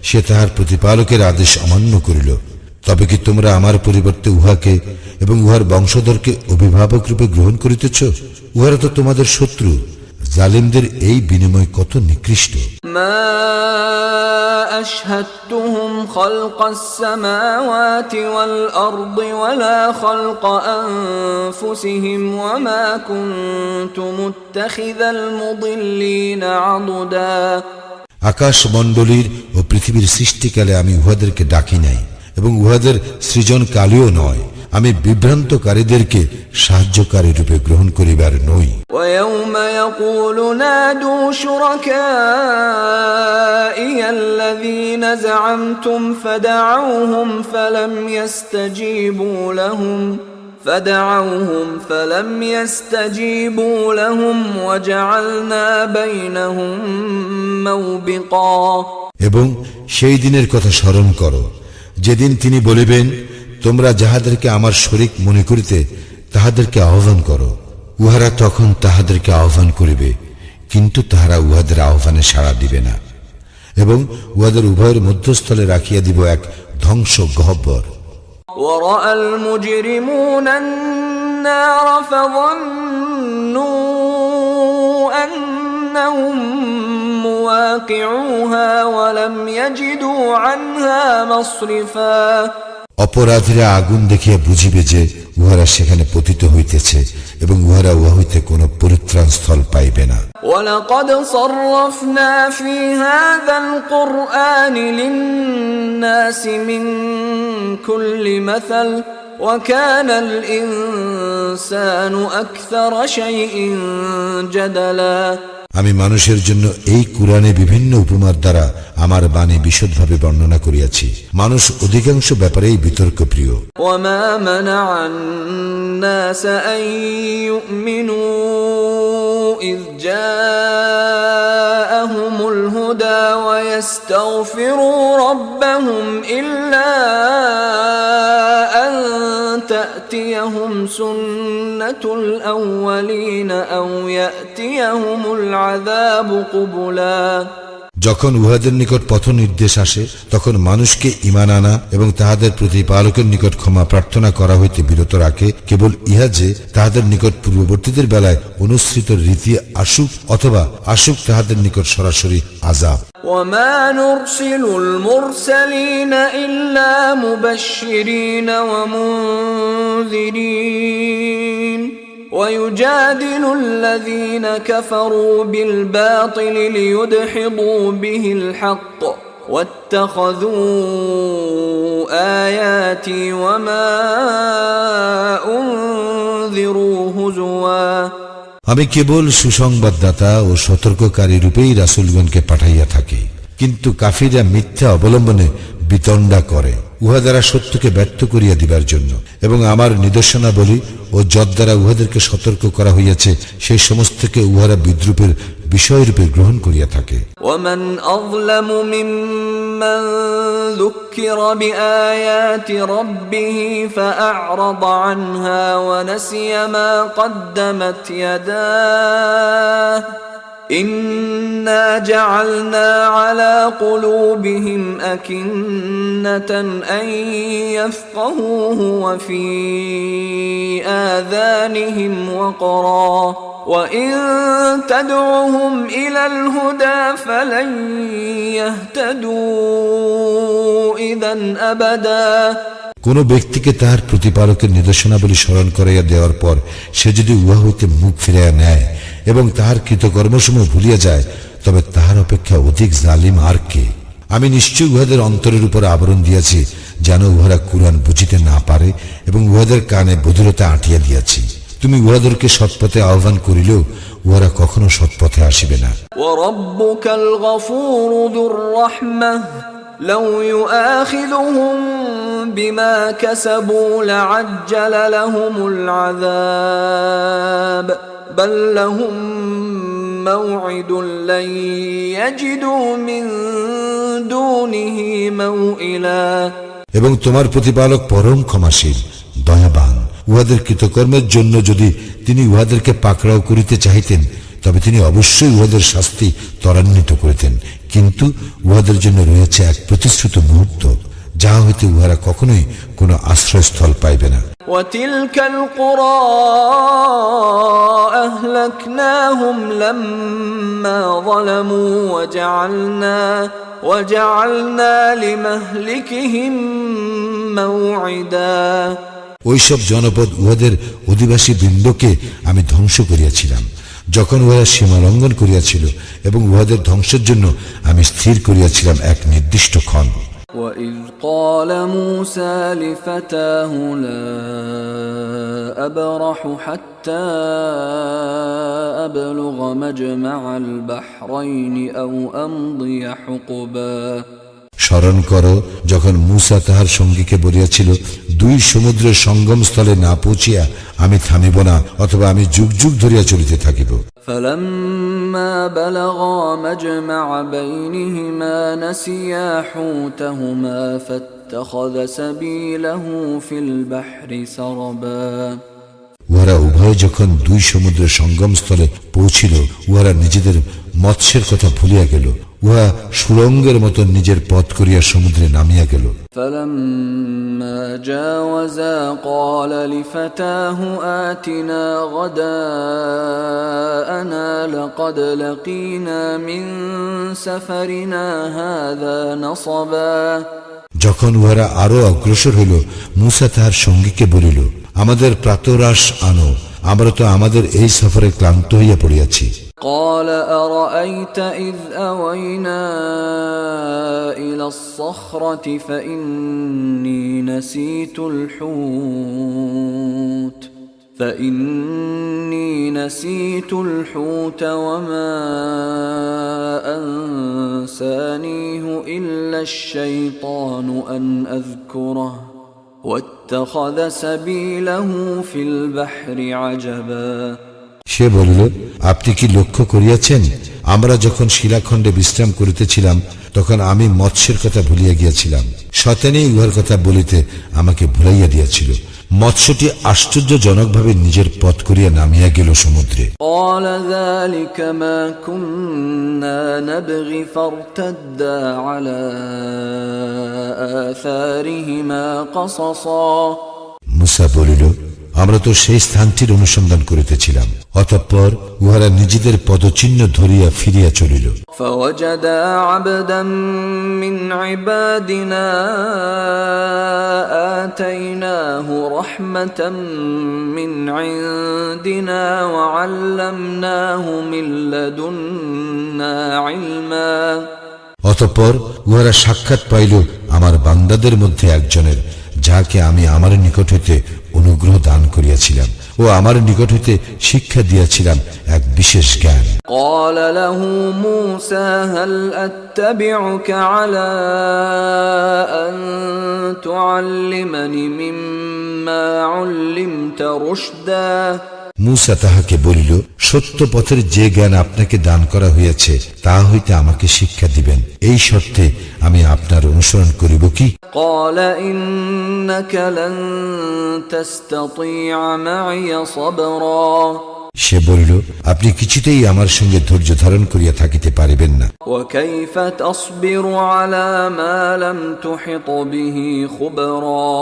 সে তাহার প্রতিপালকের আদেশ অমান্য করিল। তবে কি তোমরা আমার পরিবর্তে উহাকে এবং উহার বংশধরকে অভিভাবক রূপে গ্রহণ করিতেছ? উহারা তো তোমাদের শত্রু। জালিমদের এই বিনিময় কত নিকৃষ্ট। মা আশহাদতুহুম খালকাস সামাওয়াতি ওয়াল আরদি ওয়ালা খালকা আনফুসিহিম ওয়া মা কুনতু মুত্তাখিযাল মুদিল্লিনা আদুদা। আকাশ মণ্ডলীর ও পৃথিবীর সৃষ্টিকালে আমি উহাদেরকে ডাকি নাই এবং উহাদের সৃজন কালেও নয়, আমি বিভ্রান্তকারীদেরকে সাহায্যকারী রূপে গ্রহণ করিবার নই। وَيَوْمَ يَقُولُ نَادُوا شُرَكَائِيَ الَّذِينَ زَعَمْتُمْ فَدَعَوْهُمْ فَلَمْ يَسْتَجِيبُوا لَهُمْ وَجَعَلْنَا بَيْنَهُمْ مَوْبِقًا। এবং সেই দিনের কথা স্মরণ করো, যেদিন তিনি বলিবেন, তোমরা যাহাদেরকে আমার শরীক মনে করিতে তাহাদেরকে আহ্বান করো। উহারা তখন তাহাদেরকে আহ্বান করিবে, কিন্তু তাহারা উহাদের আহ্বানে সাড়া দিবে না, এবং উহাদের উভয়ের মধ্যস্থলে রাখিয়া দিব এক ধ্বংস গহ্বর। ورأى المجرمون النار فظنوا أنهم مواقعوها ولم يجدوا عنها مصرفا অপরাধীরা আগুন দেখিয়া বুঝিবে যে উহারা সেখানে পতিত হইতেছে এবং উহারা উহা হইতে কোন পরিত্রাণ স্থল পাইবে না। وَلَقَدْ صَرَّفْنَا فِي هَذَا الْقُرْآنِ لِلنَّاسِ مِنْ كُلِّ مَثَلٍ وَكَانَ الْإِنسَانُ أَكْثَرَ شَيْءٍ جَدَلًا আমি মানুষের জন্য এই কুরআনে বিভিন্ন উপমার দ্বারা আমার বাণী বিশদভাবে বর্ণনা করিয়াছি। মানুষ অধিকাংশ ব্যাপারেই বিতর্ক প্রিয়। وَمَا مَنَعَ النَّاسَ أَن يُؤْمِنُوا إِذْ جَاءَهُمُ الْهُدَى وَيَسْتَغْفِرُوا رَبَّهُمْ إِلَّا أَن تَأْتِيَهُمْ سُنَّةُ الْأَوَّلِينَ أَوْ يَأْتِيَهُمُ الْعَذَابُ قُبُلًا যখন উহাদের নিকট পথ নির্দেশ আসে তখন মানুষকে ঈমান আনা এবং তাহাদের প্রতিপালকের নিকট ক্ষমা প্রার্থনা করা হইতে বিরত রাখে, কেবল ইহা যে তাহাদের নিকট পূর্ববর্তীদের বেলায় অনুসৃত রীতি আসুক অথবা আসুক তাহাদের নিকট সরাসরি আযাব। وَمَا نُرْسِلُ الْمُرْسَلِينَ إِلَّا مُبَشِّرِينَ وَمُنذِرِينَ وَيُجَادِلُ الَّذِينَ كَفَرُوا بِالْبَاطِلِ لِيُدْحِضُوا بِهِ الْحَقَّ وَاتَّخَذُوا آيَاتِي وَمَا أُنذِرُوا هُزُوًا আমি কেবল সুসংবাদদাতা ও সতর্ককারী রূপেই রাসূলগণকে পাঠাইয়া থাকি, কিন্তু কাফিররা মিথ্যা অবলম্বনে বিতণ্ডা করে উহা দ্বারা সত্যকে ব্যর্থ করিয়া দিবার জন্য, এবং আমার নিদর্শনাবলী ও যদ্বারা উহাদেরকে সতর্ক করা হইয়াছে সেই সমস্তকে উহারা বিদ্রুপের বিষয়রূপে গ্রহণ করিয়া থাকে। وَمَنْ أَظْلَمُ مِمَّنْ ذُكِّرَ بِآيَاتِ رَبِّهِ فَأَعْرَضَ عَنْهَا وَنَسِيَ مَا قَدَّمَتْ يَدَاهُ إِنَّا جَعَلْنَا عَلَى قُلُوبِهِمْ أَكِنَّةً أَن يَفْقَهُوهُ وَفِي آذَانِهِمْ وَقْرًا وَإِن تَدْعُهُمْ إِلَى الْهُدَى فَلَن يَهْتَدُوا إِذًا أَبَدًا কোন ব্যক্তিকে তাহার প্রতিপালকের নিদর্শনাবলী স্মরণ করাইয়া দেওয়ার পর সে যদি উহা হইতে মুখ ফিরাইয়া নেয় এবং তাহার কৃতকর্মসমূহ ভুলিয়া যায়, তবে তাহার অপেক্ষা অধিক জালিম আর কে? আমি নিশ্চয় উহাদের অন্তরের উপর আবরণ দিয়াছি যেন উহারা কুরআন বুঝিতে না পারে, এবং উহাদের কানে বধিরতা আঁটিয়া দিয়াছি। তুমি উহাদেরকে সৎপথে আহ্বান করিলেও উহারা কখনো সৎপথে আসিবে না। وَرَبُّكَ الْغَفُورُ ذُو الرَّحْمَةِ لَوْ يُؤَاخِذُهُم بِمَا كَسَبُوا لَعَجَّلَ لَهُمُ الْعَذَابَ بَل لَّهُم مَّوْعِدٌ لَّن يَجِدُوا مِن دُونِهِ مَوْئِلًا এবং তোমার প্রতিপালক পরম ক্ষমাশীল দয়াবান। উহাদের কৃতকর্মের জন্য যদি তিনি উহাদেরকে পাকড়াও করিতে চাহিতেন, তবে তিনি অবশ্যই উহাদের শাস্তি ত্বরান্বিত করিতেন, কিন্তু উহাদের জন্য রয়েছে এক প্রতিশ্রুত মুহূর্ত, যাহা হইতে উহারা কখনোই কোনো আশ্রয়স্থল পাইবে না। وَتِلْكَ الْقُرَى أَهْلَكْنَاهُمْ لَمَّا ظَلَمُوا وَجَعَلْنَا لِمَهْلِكِهِمْ مَوْعِدًا ওইসব জনপদ উহাদের অধিবাসী বৃন্দকে আমি ধ্বংস করিয়াছিলাম যখন উহারা সীমা লঙ্ঘন করিয়াছিল, এবং উহাদের ধ্বংসের জন্য আমি স্থির করিয়াছিলাম এক নির্দিষ্ট ক্ষণ। وَإِذْ قَالَ مُوسَى لِفَتَاهُ لَا أَبْرَحُ حَتَّى أَبْلُغَ مَجْمَعَ الْبَحْرَيْنِ أَوْ أَمْضِيَ حُقُبًا স্মরণ করো যখন মূসা তাহার সঙ্গীকে বলিয়াছিল, দুই সমুদ্রের সঙ্গম স্থলে না পৌঁছিয়া আমি থামিব না, অথবা আমি যুগ যুগ ধরিয়া চলিতে থাকিব। فَلَمَّا بَلَغَا مَجْمَعَ بَيْنِهِمَا نَسِيَا حُوتَهُمَا فَاتَّخَذَ سَبِيلَهُ فِي الْبَحْرِ سَرَبًا উহারা উভয় যখন দুই সমুদ্রের সঙ্গম স্থলে পৌঁছিল, উহারা নিজেদের মৎস্যের কথা ভুলিয়া গেল। উহা সুড়ঙ্গের মতো নিজের পথ করিয়া সমুদ্রে নামিয়া গেল। فلما جاوزا قال لفتاه آتنا غداءنا لقد لقينا من سفرنا هذا نصبا। যখন উহারা আরো অগ্রসর হইল, মূসা তাহার সঙ্গীকে বলিল, আমাদের প্রাতরাশ আনো, আমরা তো আমাদের এই সফরে ক্লান্ত হইয়া পড়িয়াছি। قال أرأيت إذ أوينا إلى الصخرة فإني نسيت الحوت وما أنسانيه إلا الشيطان أن أذكره واتخذ سبيله في البحر عجبا। সে বলিল, আপনি কি লক্ষ্য করিয়াছেন, আমরা যখন শিলাখণ্ডে বিশ্রাম করিতেছিলাম তখন আমি মৎস্যের কথা ভুলিয়া গিয়াছিলাম, শয়তানি উহার কথা বলিতে আমাকে ভুলাইয়া দিয়াছিল। মৎস্যটি আশ্চর্যজনকভাবে নিজের পথ করিয়া নামিয়া গেল সমুদ্রে। قال ذلك ما كنا نبغي فارتدا على آثارهما قصصا। মূসা বলিল, আমরা তো সেই স্থানটির অনুসন্ধান করিতেছিলাম, অতঃপর উহারা নিজেদের পদচিহ্ন ধরিয়া ফিরিয়া চলিল। فوجدا عبدا من عبادنا آتيناه رحمة من عندنا وعلمناه من لدنا علما। অতঃপর উহারা সাক্ষাৎ পাইল আমার বান্দাদের মধ্যে একজনের, যাহাকে আমি আমার নিকট হইতে অনুগ্রহ দান করিয়াছিলাম ও আমার নিকট হইতে শিক্ষা দিয়াছিলাম এক বিশেষ জ্ঞান। قال له موسى هل أتبعك على أن تعلمني مما علمت رشدا। মূসা তাহাকে বলিল, সত্য পথের যে জ্ঞান আপনাকে দান করা হইয়াছে তা হইতে আমাকে শিক্ষা দিবেন, এই শর্তে আমি আপনার অনুসরণ করিব কি? قال إنك لن تستطيع معي صبرا। সে বলিল, আপনি কিছুতেই আমার সঙ্গে ধৈর্য ধারণ করিয়া থাকিতে পারিবেন না। وكيف تصبر على ما لم تحط به خبرا।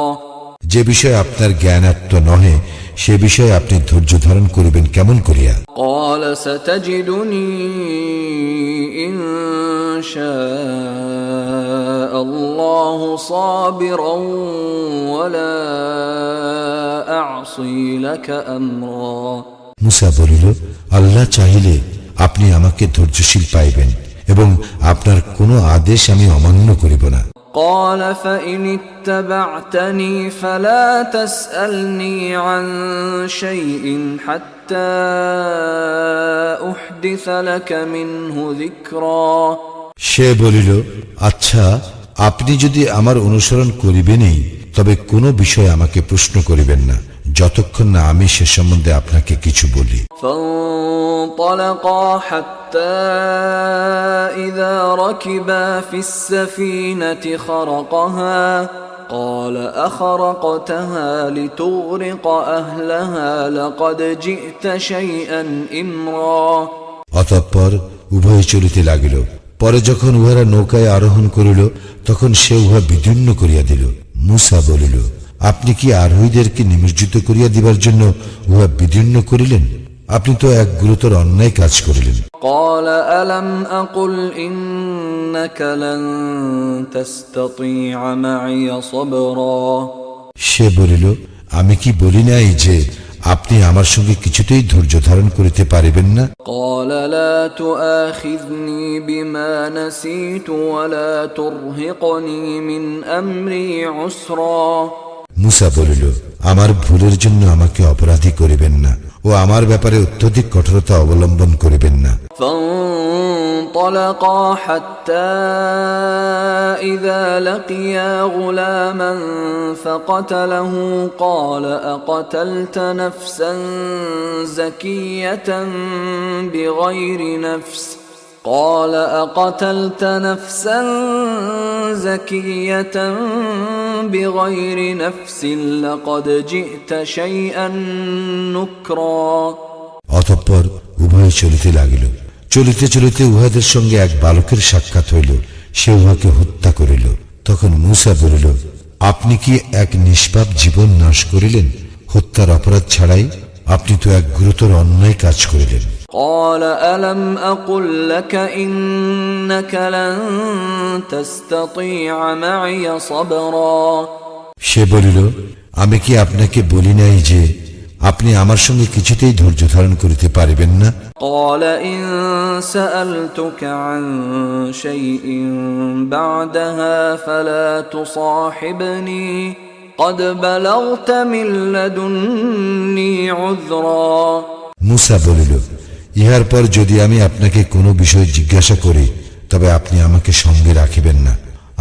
যে বিষয়ে আপনার জ্ঞানাত্ম নহে সে বিষয়ে আপনি ধৈর্য ধারণ করিবেন কেমন করিয়া? قال ستجدني إن شاء الله صابرا ولا أعصي لك أمرا। মূসা বলিল, আল্লাহ চাহিলে আপনি আমাকে ধৈর্যশীল পাইবেন এবং আপনার কোনো আদেশ আমি অমান্য করিব না। قال فإن اتبعتني فلا تسألني عن شيء حتى أحدث لك منه ذكرا। সে বলিল, আচ্ছা, আপনি যদি আমার অনুসরণ করিবেনই তবে কোনো বিষয়ে আমাকে প্রশ্ন করিবেন না, যতক্ষণ না আমি সে সম্বন্ধে আপনাকে কিছু বলি। فانطلقا حتى إذا ركبا في السفينة خرقها قال أخرقتها لتغرق أهلها لقد جئت شيئا إمرا। অতঃপর উভয়ে চলিতে লাগিল। পরে যখন উহারা নৌকায় আরোহণ করিল তখন সে উহা বিদীর্ণ করিয়া দিল। মূসা বলিল, আপনি কি আরোহীদেরকে নিমজ্জিত করিয়া দিবার জন্য উহা বিদীর্ণ করিলেন? আপনি তো এক গুরুতর অন্যায় কাজ করিলেন। قال ألم أقل إنك لن تستطيع معي صبرا। সে বলিল, আমি কি বলি নাই যে আপনি আমার সঙ্গে কিছুতেই ধৈর্য ধারণ করিতে পারিবেন না? قال لا تؤاخذني بما نسيت ولا ترهقني من أمري عسرا। মূসা বলিল, আমার ভুলের জন্য আমাকে অপরাধী করিবেন না ও আমার ব্যাপারে অত্যধিক কঠোরতা অবলম্বন করিবেন না। فانطلقا حتى إذا لقيا غلاما فقتله قال أقتلت نفسا زكية بغير نفس قال أقتلت نفسا زكية بغير نفس لقد جئت شيئا نكرا। অতঃপর উভয়ে চলিতে লাগিল। চলিতে চলিতে উহাদের সঙ্গে এক বালকের সাক্ষাৎ হইল, সে উহাকে হত্যা করিল। তখন মূসা বলিল, আপনি কি এক নিষ্পাপ জীবন নাশ করিলেন হত্যার অপরাধ ছাড়াই? আপনি তো এক গুরুতর অন্যায় কাজ করিলেন। قال ألم أقل لك إنك لن تستطيع معي صبرا সে বলিল, আমি কি আপনাকে বলি নাই যে আপনি আমার সঙ্গে কিছুতেই ধৈর্য ধারণ করিতে পারিবেন না? قال إن سألتك عن شيء بعدها فلا تصاحبني قد بلغت من لدني عذرا মূসা বলিল, ইহার পর যদি আমি আপনাকে কোনো বিষয় জিজ্ঞাসা করি তবে আপনি আমাকে সঙ্গে রাখিবেন না,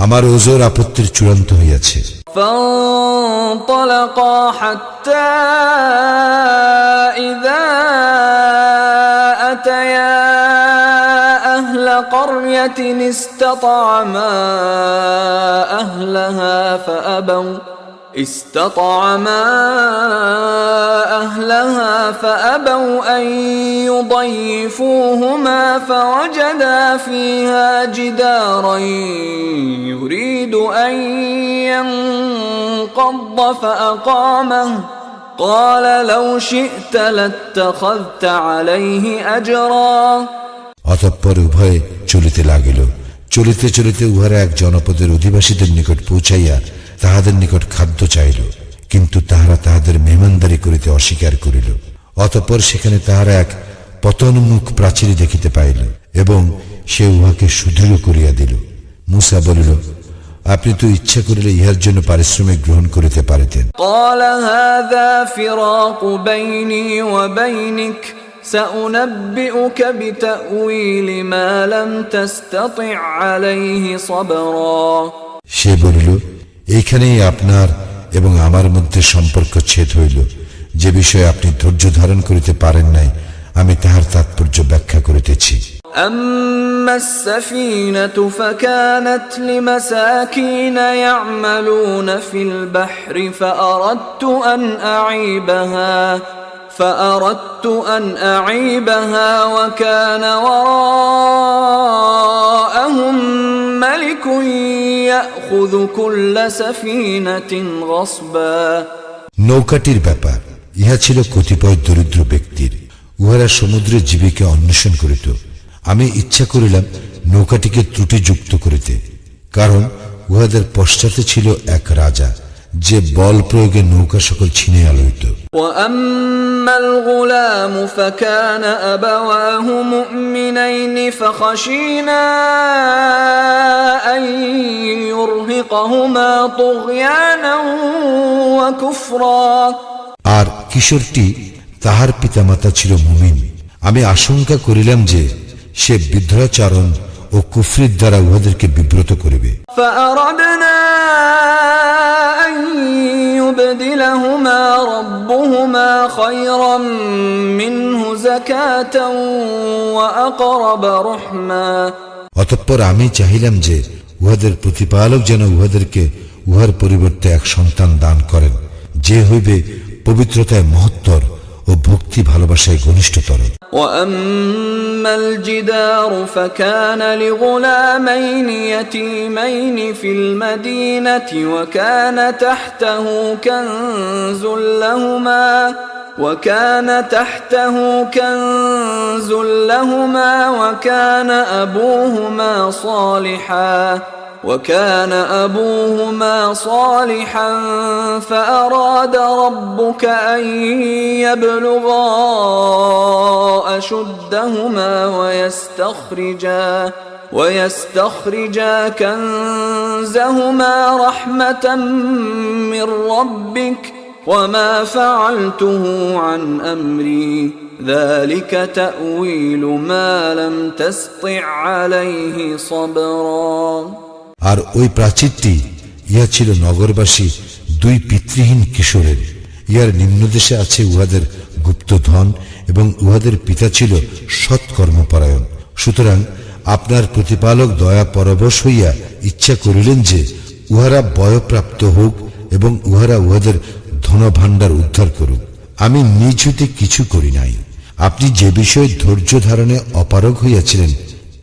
আমার ওজর আপত্তির চূড়ান্ত হইয়াছে। فانطلقا حتى إذا أتيا أهل قرية استطعما أهلها فأبوا أن يضيفوهما فوجدا فيها جدارا يريد أن ينقض فأقامه قال لو شئت لاتخذت عليه أجرا অতঃপর উভয়ে চলিতে লাগিল। চলিতে চলিতে উহারা এক জনপদের অধিবাসীদের নিকট পৌঁছাইয়া তাহাদের নিকট খাদ্য চাইল, কিন্তু তাহারা তাহাদের মেহমানদারি করিতে অস্বীকার করিল। অতঃপর সেখানে তাহারা এক পতনমুখ প্রাচীর দেখিতে পাইল এবং সে উহাকে সুদৃঢ় করিয়া দিল। মূসা বলিল, আপনি তো ইচ্ছা করিলে ইহার জন্য পারিশ্রমিক গ্রহণ করিতে পারিতেন। قال هذا فراق بيني وبينك سأنبئك بتأويل ما لم تستطع عليه صبرا সে বলিল, এইখানেই আপনার এবং আমার মধ্যে সম্পর্ক ছেদ হইল। যে বিষয়ে আপনি ধৈর্য ধারণ করিতে পারেন নাই আমি তাহার তাৎপর্য ব্যাখ্যা করিতেছি। أما السفينة فكانت لمساكين يعملون في البحر فأردت أن أعيبها وكان وراءهم ملك يأخذ كل سفينة غصبا নৌকাটির ব্যাপার ইহা ছিল কতিপয় দরিদ্র ব্যক্তির, উহারা সমুদ্রের জীবিকা অন্বেষণ করিত। আমি ইচ্ছা করিলাম নৌকাটিকে ত্রুটিযুক্ত করিতে, কারণ উহাদের পশ্চাতে ছিল এক রাজা যে বল প্রয়োগে নৌকা সকল ছিনিয়া লইত। وأما الغلام فكان أبواه مؤمنين فخشينا أن يرهقهما طغيانا وكفرا আর কিশোরটি তাহার পিতামাতা ছিল মুমিন, আমি আশঙ্কা করিলাম যে সে বিদ্রাচরণ ও কুফরির দ্বারা উহাদেরকে বিব্রত করিবে। فأردنا أن يبدلهما ربهما خيرا منه زكاة وأقرب رحما অতঃপর আমি চাহিলাম যে উহাদের প্রতিপালক যেন উহাদেরকে উহার পরিবর্তে এক সন্তান দান করেন, যে হইবে পবিত্রতায় মহত্তর ও ভক্তি ভালোবাসায় ঘনিষ্ঠতর। وأما الجدار فكان لغلامين يتيمين في المدينة وكان تحته كنز لهما وكان أبوهما صالحا فأراد ربك أن يبلغا أشدهما ويستخرجا كنزهما رحمة من ربك وما فعلته عن أمري ذلك تأويل ما لم تستطع عليه صبرا আর ওই প্রাচীরটি ইহা ছিল নগরবাসী দুই পিতৃহীন কিশোরের। ইহার নিম্নদেশে আছে উহাদের গুপ্তধন এবং উহাদের পিতা ছিল সৎকর্মপরায়ণ। সুতরাং আপনার প্রতিপালক দয়া পরবশ হইয়া ইচ্ছা করিলেন যে উহারা বয়প্রাপ্ত হোক এবং উহারা উহাদের ধনভাণ্ডার উদ্ধার করুক। আমি নিজ হইতে কিছু করি নাই, আপনি যে বিষয়ে ধৈর্য ধারণে অপারগ হইয়াছিলেন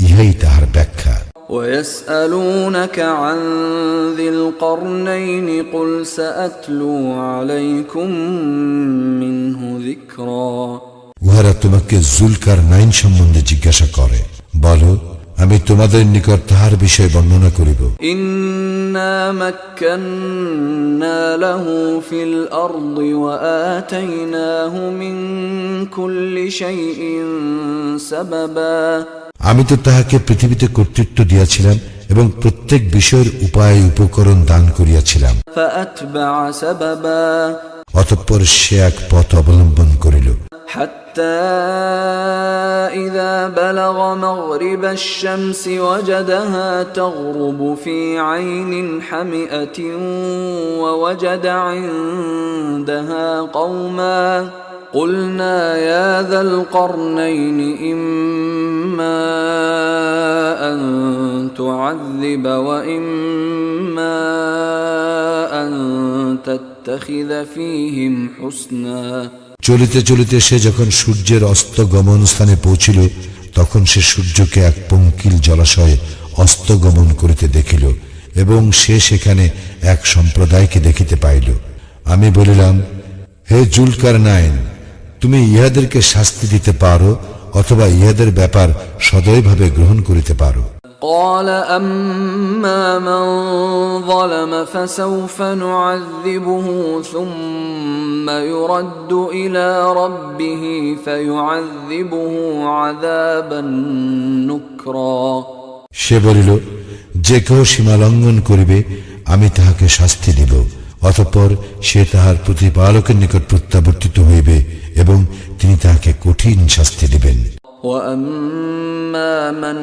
ইহাই তাহার ব্যাখ্যা। ويسألونك عن ذي القرنين قل سأتلو عليكم منه ذكرا উহারা তোমাকে জুলকার নাইন সম্বন্ধে জিজ্ঞাসা করে, বলো আমি তোমাদের নিকট তাহার বিষয়ে বর্ণনা করিব। إنا مكنا له في الأرض وآتيناه من كل شيء سببا আমি তো তাহাকে পৃথিবীতে কর্তৃত্ব দিয়াছিলাম এবং প্রত্যেক বিষয়ের উপায় উপকরণ দান করিয়াছিলাম। فأتبع سببا অতঃপর সে এক পথ অবলম্বন করিল। حتى إذا بلغ مغرب الشمس وجدها تغرب في عين حمئة ووجد عندها قوما قلنا يا ذا القرنين إما أن تعذب وإما أن تتخذ فيهم حسنا চলিতে চলিতে সে যখন সূর্যের অস্ত গমন স্থানে পৌঁছিল তখন সে সূর্যকে এক পঙ্কিল জলাশয়ে অস্ত গমন করিতে দেখিল এবং সে সেখানে এক সম্প্রদায়কে দেখিতে পাইল। আমি বলিলাম, হে জুলকার নাইন, তুমি ইহাদেরকে শাস্তি দিতে পারো অথবা ইহাদের ব্যাপার সদয়ভাবে গ্রহণ করিতে পারো। قال أما من ظلم فسوف نعذبه ثم يرد إلى ربه فيعذبه عذابا نكرا সে বলিল, যে কেহ সীমা লঙ্ঘন করিবে আমি তাহাকে শাস্তি দিব, অতঃপর সে তাহার প্রতিপালকের নিকট প্রত্যাবর্তিত হইবে এবং তিনি তাহাকে কঠিন শাস্তি দিবেন। وأما من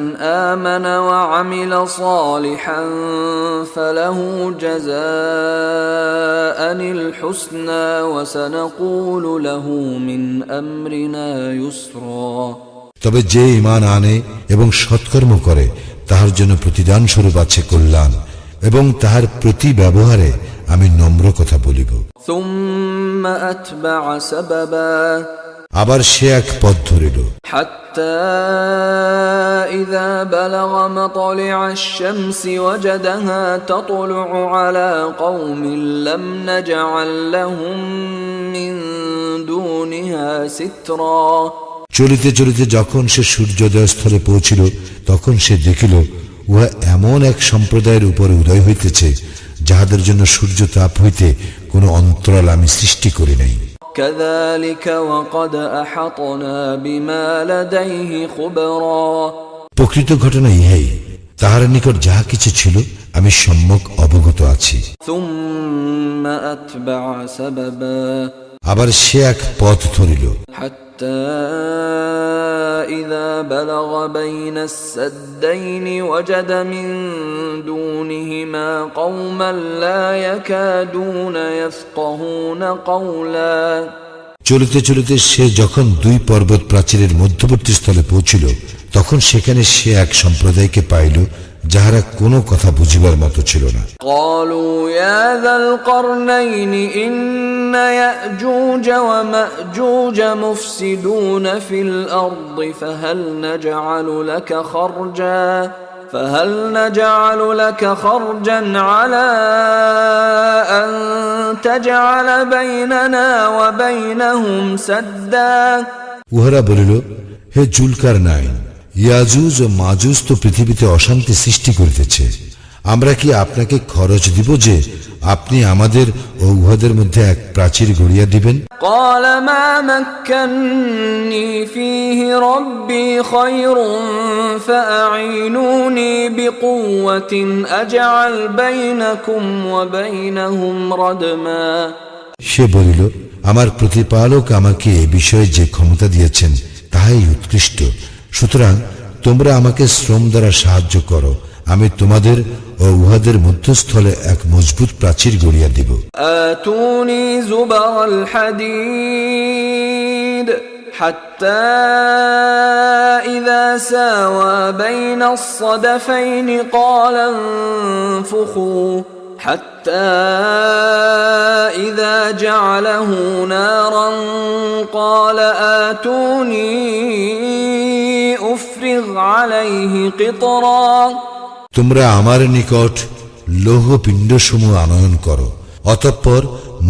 آمن وعمل صالحا فله جزاء الحسنى وسنقول له من أمرنا يسرا তবে যে ঈমান আনে এবং সৎকর্ম করে তাহার জন্য প্রতিদান স্বরূপ আছে কল্যাণ এবং তাহার প্রতি ব্যবহারে আমি নম্র কথা বলিব। ثم أتبع سببا আবার সে এক পথ ধরিল। حتى إذا بلغ مطلع الشمس وجدها تطلع على قوم لم نجعل لهم من دونها سترا চলিতে চলিতে যখন সে সূর্যোদয় স্থলে পৌঁছিল তখন সে দেখিল উহা এমন এক সম্প্রদায়ের উপরে উদয় হইতেছে যাহাদের জন্য সূর্য তাপ হইতে কোনো অন্তরাল আমি সৃষ্টি করি নাই। كذلك وقد أحطنا بما لديه خبرا প্রকৃত ঘটনা ইহাই, তাহার নিকট যাহা কিছু ছিল আমি সম্যক অবগত আছি। ثم أتبع سببا আবার সে এক পথ ধরিল। حتى إذا بلغ بين السدين وجد من دونهما قوما لا يكادون يفقهون قولا চলিতে চলিতে সে যখন দুই পর্বত প্রাচীরের মধ্যবর্তী স্থলে পৌঁছিল তখন সেখানে সে এক সম্প্রদায়কে পাইল যাহারা কোনো কথা বুঝিবার মতো ছিল না। قالوا يا ذا القرنين إن يأجوج ومأجوج مفسدون في الأرض فهل نجعل لك خرجا على أن تجعل بيننا وبينهم سدا উহারা বলিল, হে জুলকার নাইন, ইয়াজুজ ও মাজুজ তো পৃথিবীতে অশান্তি সৃষ্টি করিতেছে, আমরা কি আপনাকে খরচ দিব যে আপনি আমাদের ও উহাদের মধ্যে এক প্রাচীর গড়িয়া দিবেন? قال ما مكنني فيه ربي خير فأعينوني بقوة أجعل بينكم وبينهم ردما সে বলিল, আমার প্রতিপালক আমাকে এ বিষয়ে যে ক্ষমতা দিয়েছেন তাহাই উৎকৃষ্ট, সুতরাং তোমরা আমাকে শ্রম দ্বারা সাহায্য করো, আমি তোমাদের ও উহাদের মধ্যস্থলে এক মজবুত প্রাচীর গড়িয়া দিব। آتوني زبر الحديد حتى إذا ساوى بين الصدفين قال انفخوا حتى إذا جعله نارا قال آتوني أفرغ عليه قطرا তোমরা আমার নিকট লৌহ পিণ্ডসমূহ আনয়ন করো। অতঃপর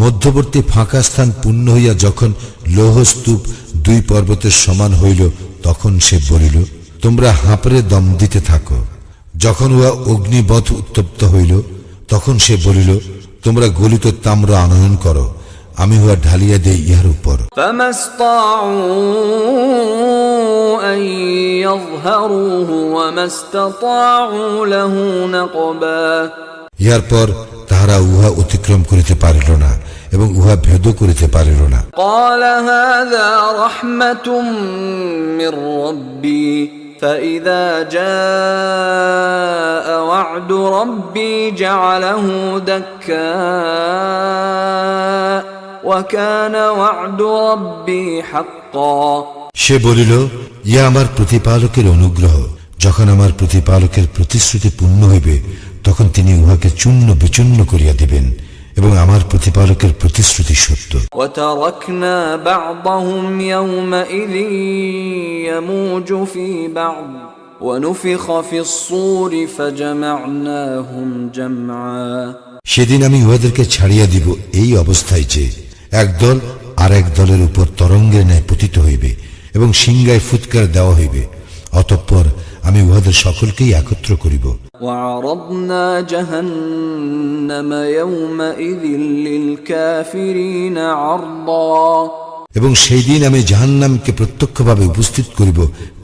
মধ্যবর্তী ফাঁকা স্থান পূর্ণ হইয়া যখন লৌহ স্তূপ দুই পর্বতের সমান হইল, তখন সে বলিল, তোমরা হাঁপড়ে দম দিতে থাকো। যখন উহা অগ্নিবৎ উত্তপ্ত হইল, তখন সে বলিল, তোমরা গলিত তাম্র আনয়ন করো, আমি উহা ঢালিয়া দেই ইহার উপর। فما استطاعوا أن يظهروه وما استطاعوا له نقبا ইহার পর তাহারা উহা অতিক্রম করিতে পারিল না এবং উহা ভেদ করিতে পারিল না। قال هذا رحمة من ربي فإذا جاء وعد ربي جعله دكاء وكان وعد ربي حقا সে বলিল, ইয়া আমার প্রতিপালকের অনুগ্রহ, যখন আমার প্রতিপালকের প্রতিশ্রুতি পূর্ণ হইবে তখন তিনি উহাকে চূর্ণ বিচূর্ণ করিয়া দিবেন এবং আমার প্রতিপালকের প্রতিশ্রুতি সত্য। وتركنا بعضهم يومئذ يموج في بعض ونفخ في الصور فجمعناهم جمعا সেদিন আমি উহাদেরকে ছাড়িয়া দিব এই অবস্থায় যে একদল আর এক দলের উপর তরঙ্গের ন্যায় পতিত হইবে এবং সিংহায় ফুৎকার দেওয়া হইবে। অতঃপর আমি উহাদের সকলকেই একত্র করিব। وعرضنا جهنم يومئذ للكافرين عرضا এবং সেই দিন আমি জাহান্নামকে প্রত্যক্ষভাবে উপস্থিত করিব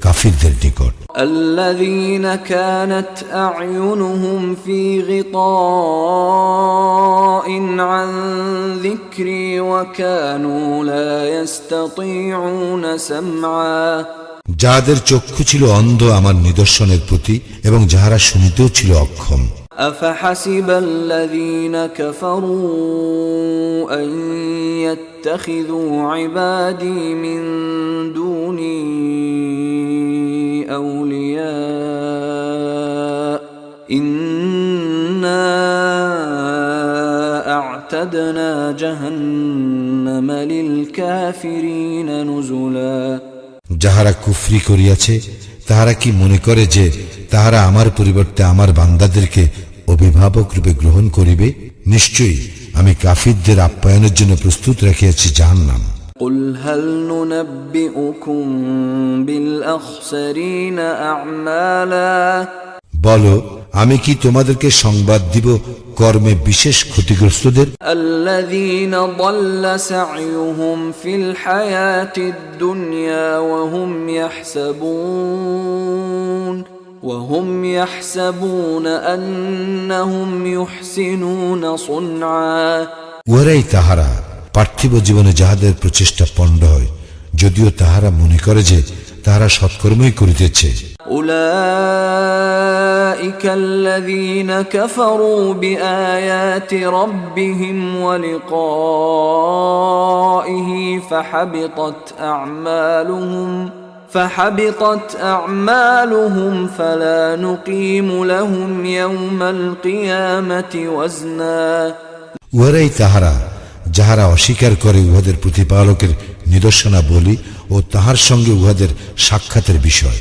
কাফিরদের নিকট। الذين كانت أعينهم في غطاء عن ذكري وكانوا لا يستطيعون سمعا যাদের চক্ষু ছিল অন্ধ আমার নিদর্শনের প্রতি এবং যাহারা শুনিতেও ছিল অক্ষম। أفحسب الذين كفروا أن يتخذوا عبادي من دوني أولياء إنا أعتدنا جهنم للكافرين نزلا যাহারা কুফরি করিয়াছে তাহারা কি মনে করে যে তাহারা আমার পরিবর্তে আমার বান্দাদেরকে অভিভাবক রূপে গ্রহণ করিবে? নিশ্চয়ই আমি কাফিরদের আপ্যায়নের জন্য প্রস্তুত রাখিয়াছি জাহান্নাম। قل هل ننبئكم بالأخسرين أعمالا বলো, আমি কি তোমাদেরকে সংবাদ দিব কর্মে বিশেষ ক্ষতিগ্রস্তদের? الذين ضل سعيهم في الحياة الدنيا وهم يحسبون أنهم يحسنون صنعا উহারাই তাহারা পার্থিব জীবনে যাহাদের প্রচেষ্টা পণ্ড হয়, যদিও তাহারা মনে করে যে তাহারা সৎকর্মই করিতেছে। أولئك الذين كفروا بآيات ربهم ولقائه فحبطت أعمالهم فلا نقيم لهم يوم القيامة وزنا উহারাই তাহারা যাহারা অস্বীকার করে উহাদের প্রতিপালকের নিদর্শনাবলী ও তাহার সঙ্গে উহাদের সাক্ষাতের বিষয়,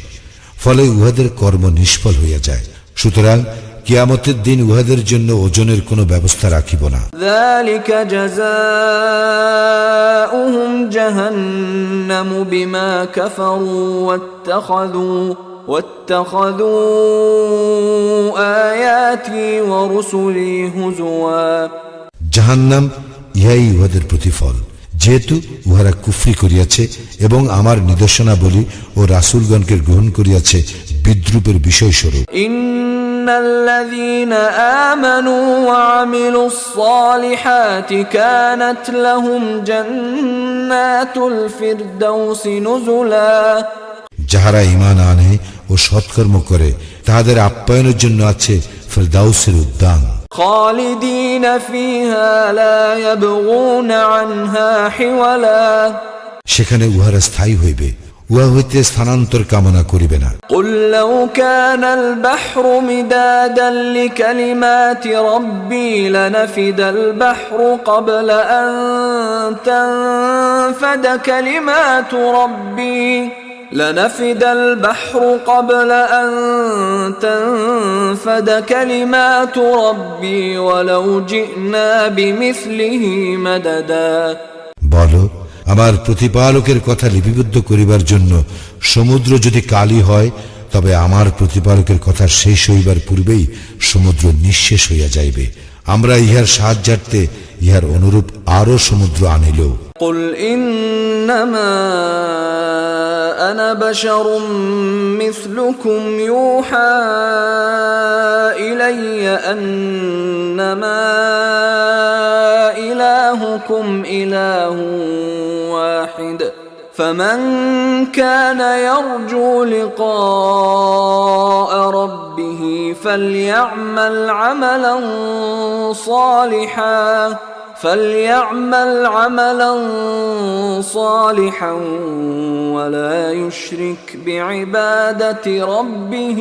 ফলে উহাদের কর্ম নিষ্ফল হইয়া যায়। সুতরাং কিয়ামতের দিন উহাদের জন্য ওজনের কোনো ব্যবস্থা রাখিব না। ذلك جزاؤهم جهنم بما كفروا واتخذوا آياتي ورسلي هزوا জাহান্নাম ইহাই উহাদের প্রতিফল, যেহেতু উহারা কুফরি করিয়াছে এবং আমার নিদর্শনাবলী ও রাসূলগণকে গ্রহণ করিয়াছে বিদ্রূপের বিষয়স্বরূপ। ইন্নাল্লাযীনা আমানু ওয়া আমিলুস সালিহাতি কানাত লাহুম জান্নাতুল ফিরদাউসি নুজুলা যাহারা ঈমান আনে ও সৎকর্ম করে তাহাদের আপ্যায়নের জন্য আছে ফিরদাউসের উদ্যান। খালিদিনা ফিহা লা ইয়াবগুনা আনহা হিওয়ালা সেখানে উহারা স্থায়ী হইবে উহা হইতে স্থানান্তর কামনা করিবে না। قل لو كان البحر مدادا لكلمات ربي لنفد البحر قبل أن تنفد كلمات ربي لنفد البحر قبل أن تنفد كلمات ربي ولو جئنا بمثله مددا। বলো, আমার প্রতিপালকের কথা লিপিবদ্ধ করিবার জন্য সমুদ্র যদি কালি হয়, তবে আমার প্রতিপালকের কথা শেষ হইবার পূর্বেই সমুদ্র নিঃশেষ হইয়া যাইবে। আমরা ইহার সাহায্যার্থে ইহার অনুরূপ আরো সমুদ্র আনিল। قل إنما أنا بشر مثلكم يوحى إلي أنما إلهكم إله واحد فمن كان يرجو لقاء ربه فليعمل عملا صالحا ولا يشرك بعبادة ربه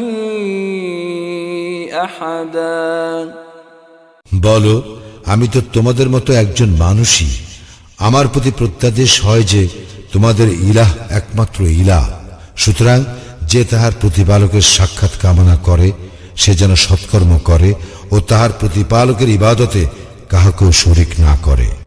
أحدا। বলো, আমি তো তোমাদের মতো একজন মানুষই। আমার প্রতি প্রত্যাদেশ হয় যে তোমাদের ইলাহ একমাত্র ইলাহ। সুতরাং যে তাহার প্রতিপালকের সাক্ষাৎ কামনা করে সে যেন সৎকর্ম করে ও তাহার প্রতিপালকের ইবাদতে কাহাকেও শরীক না করে।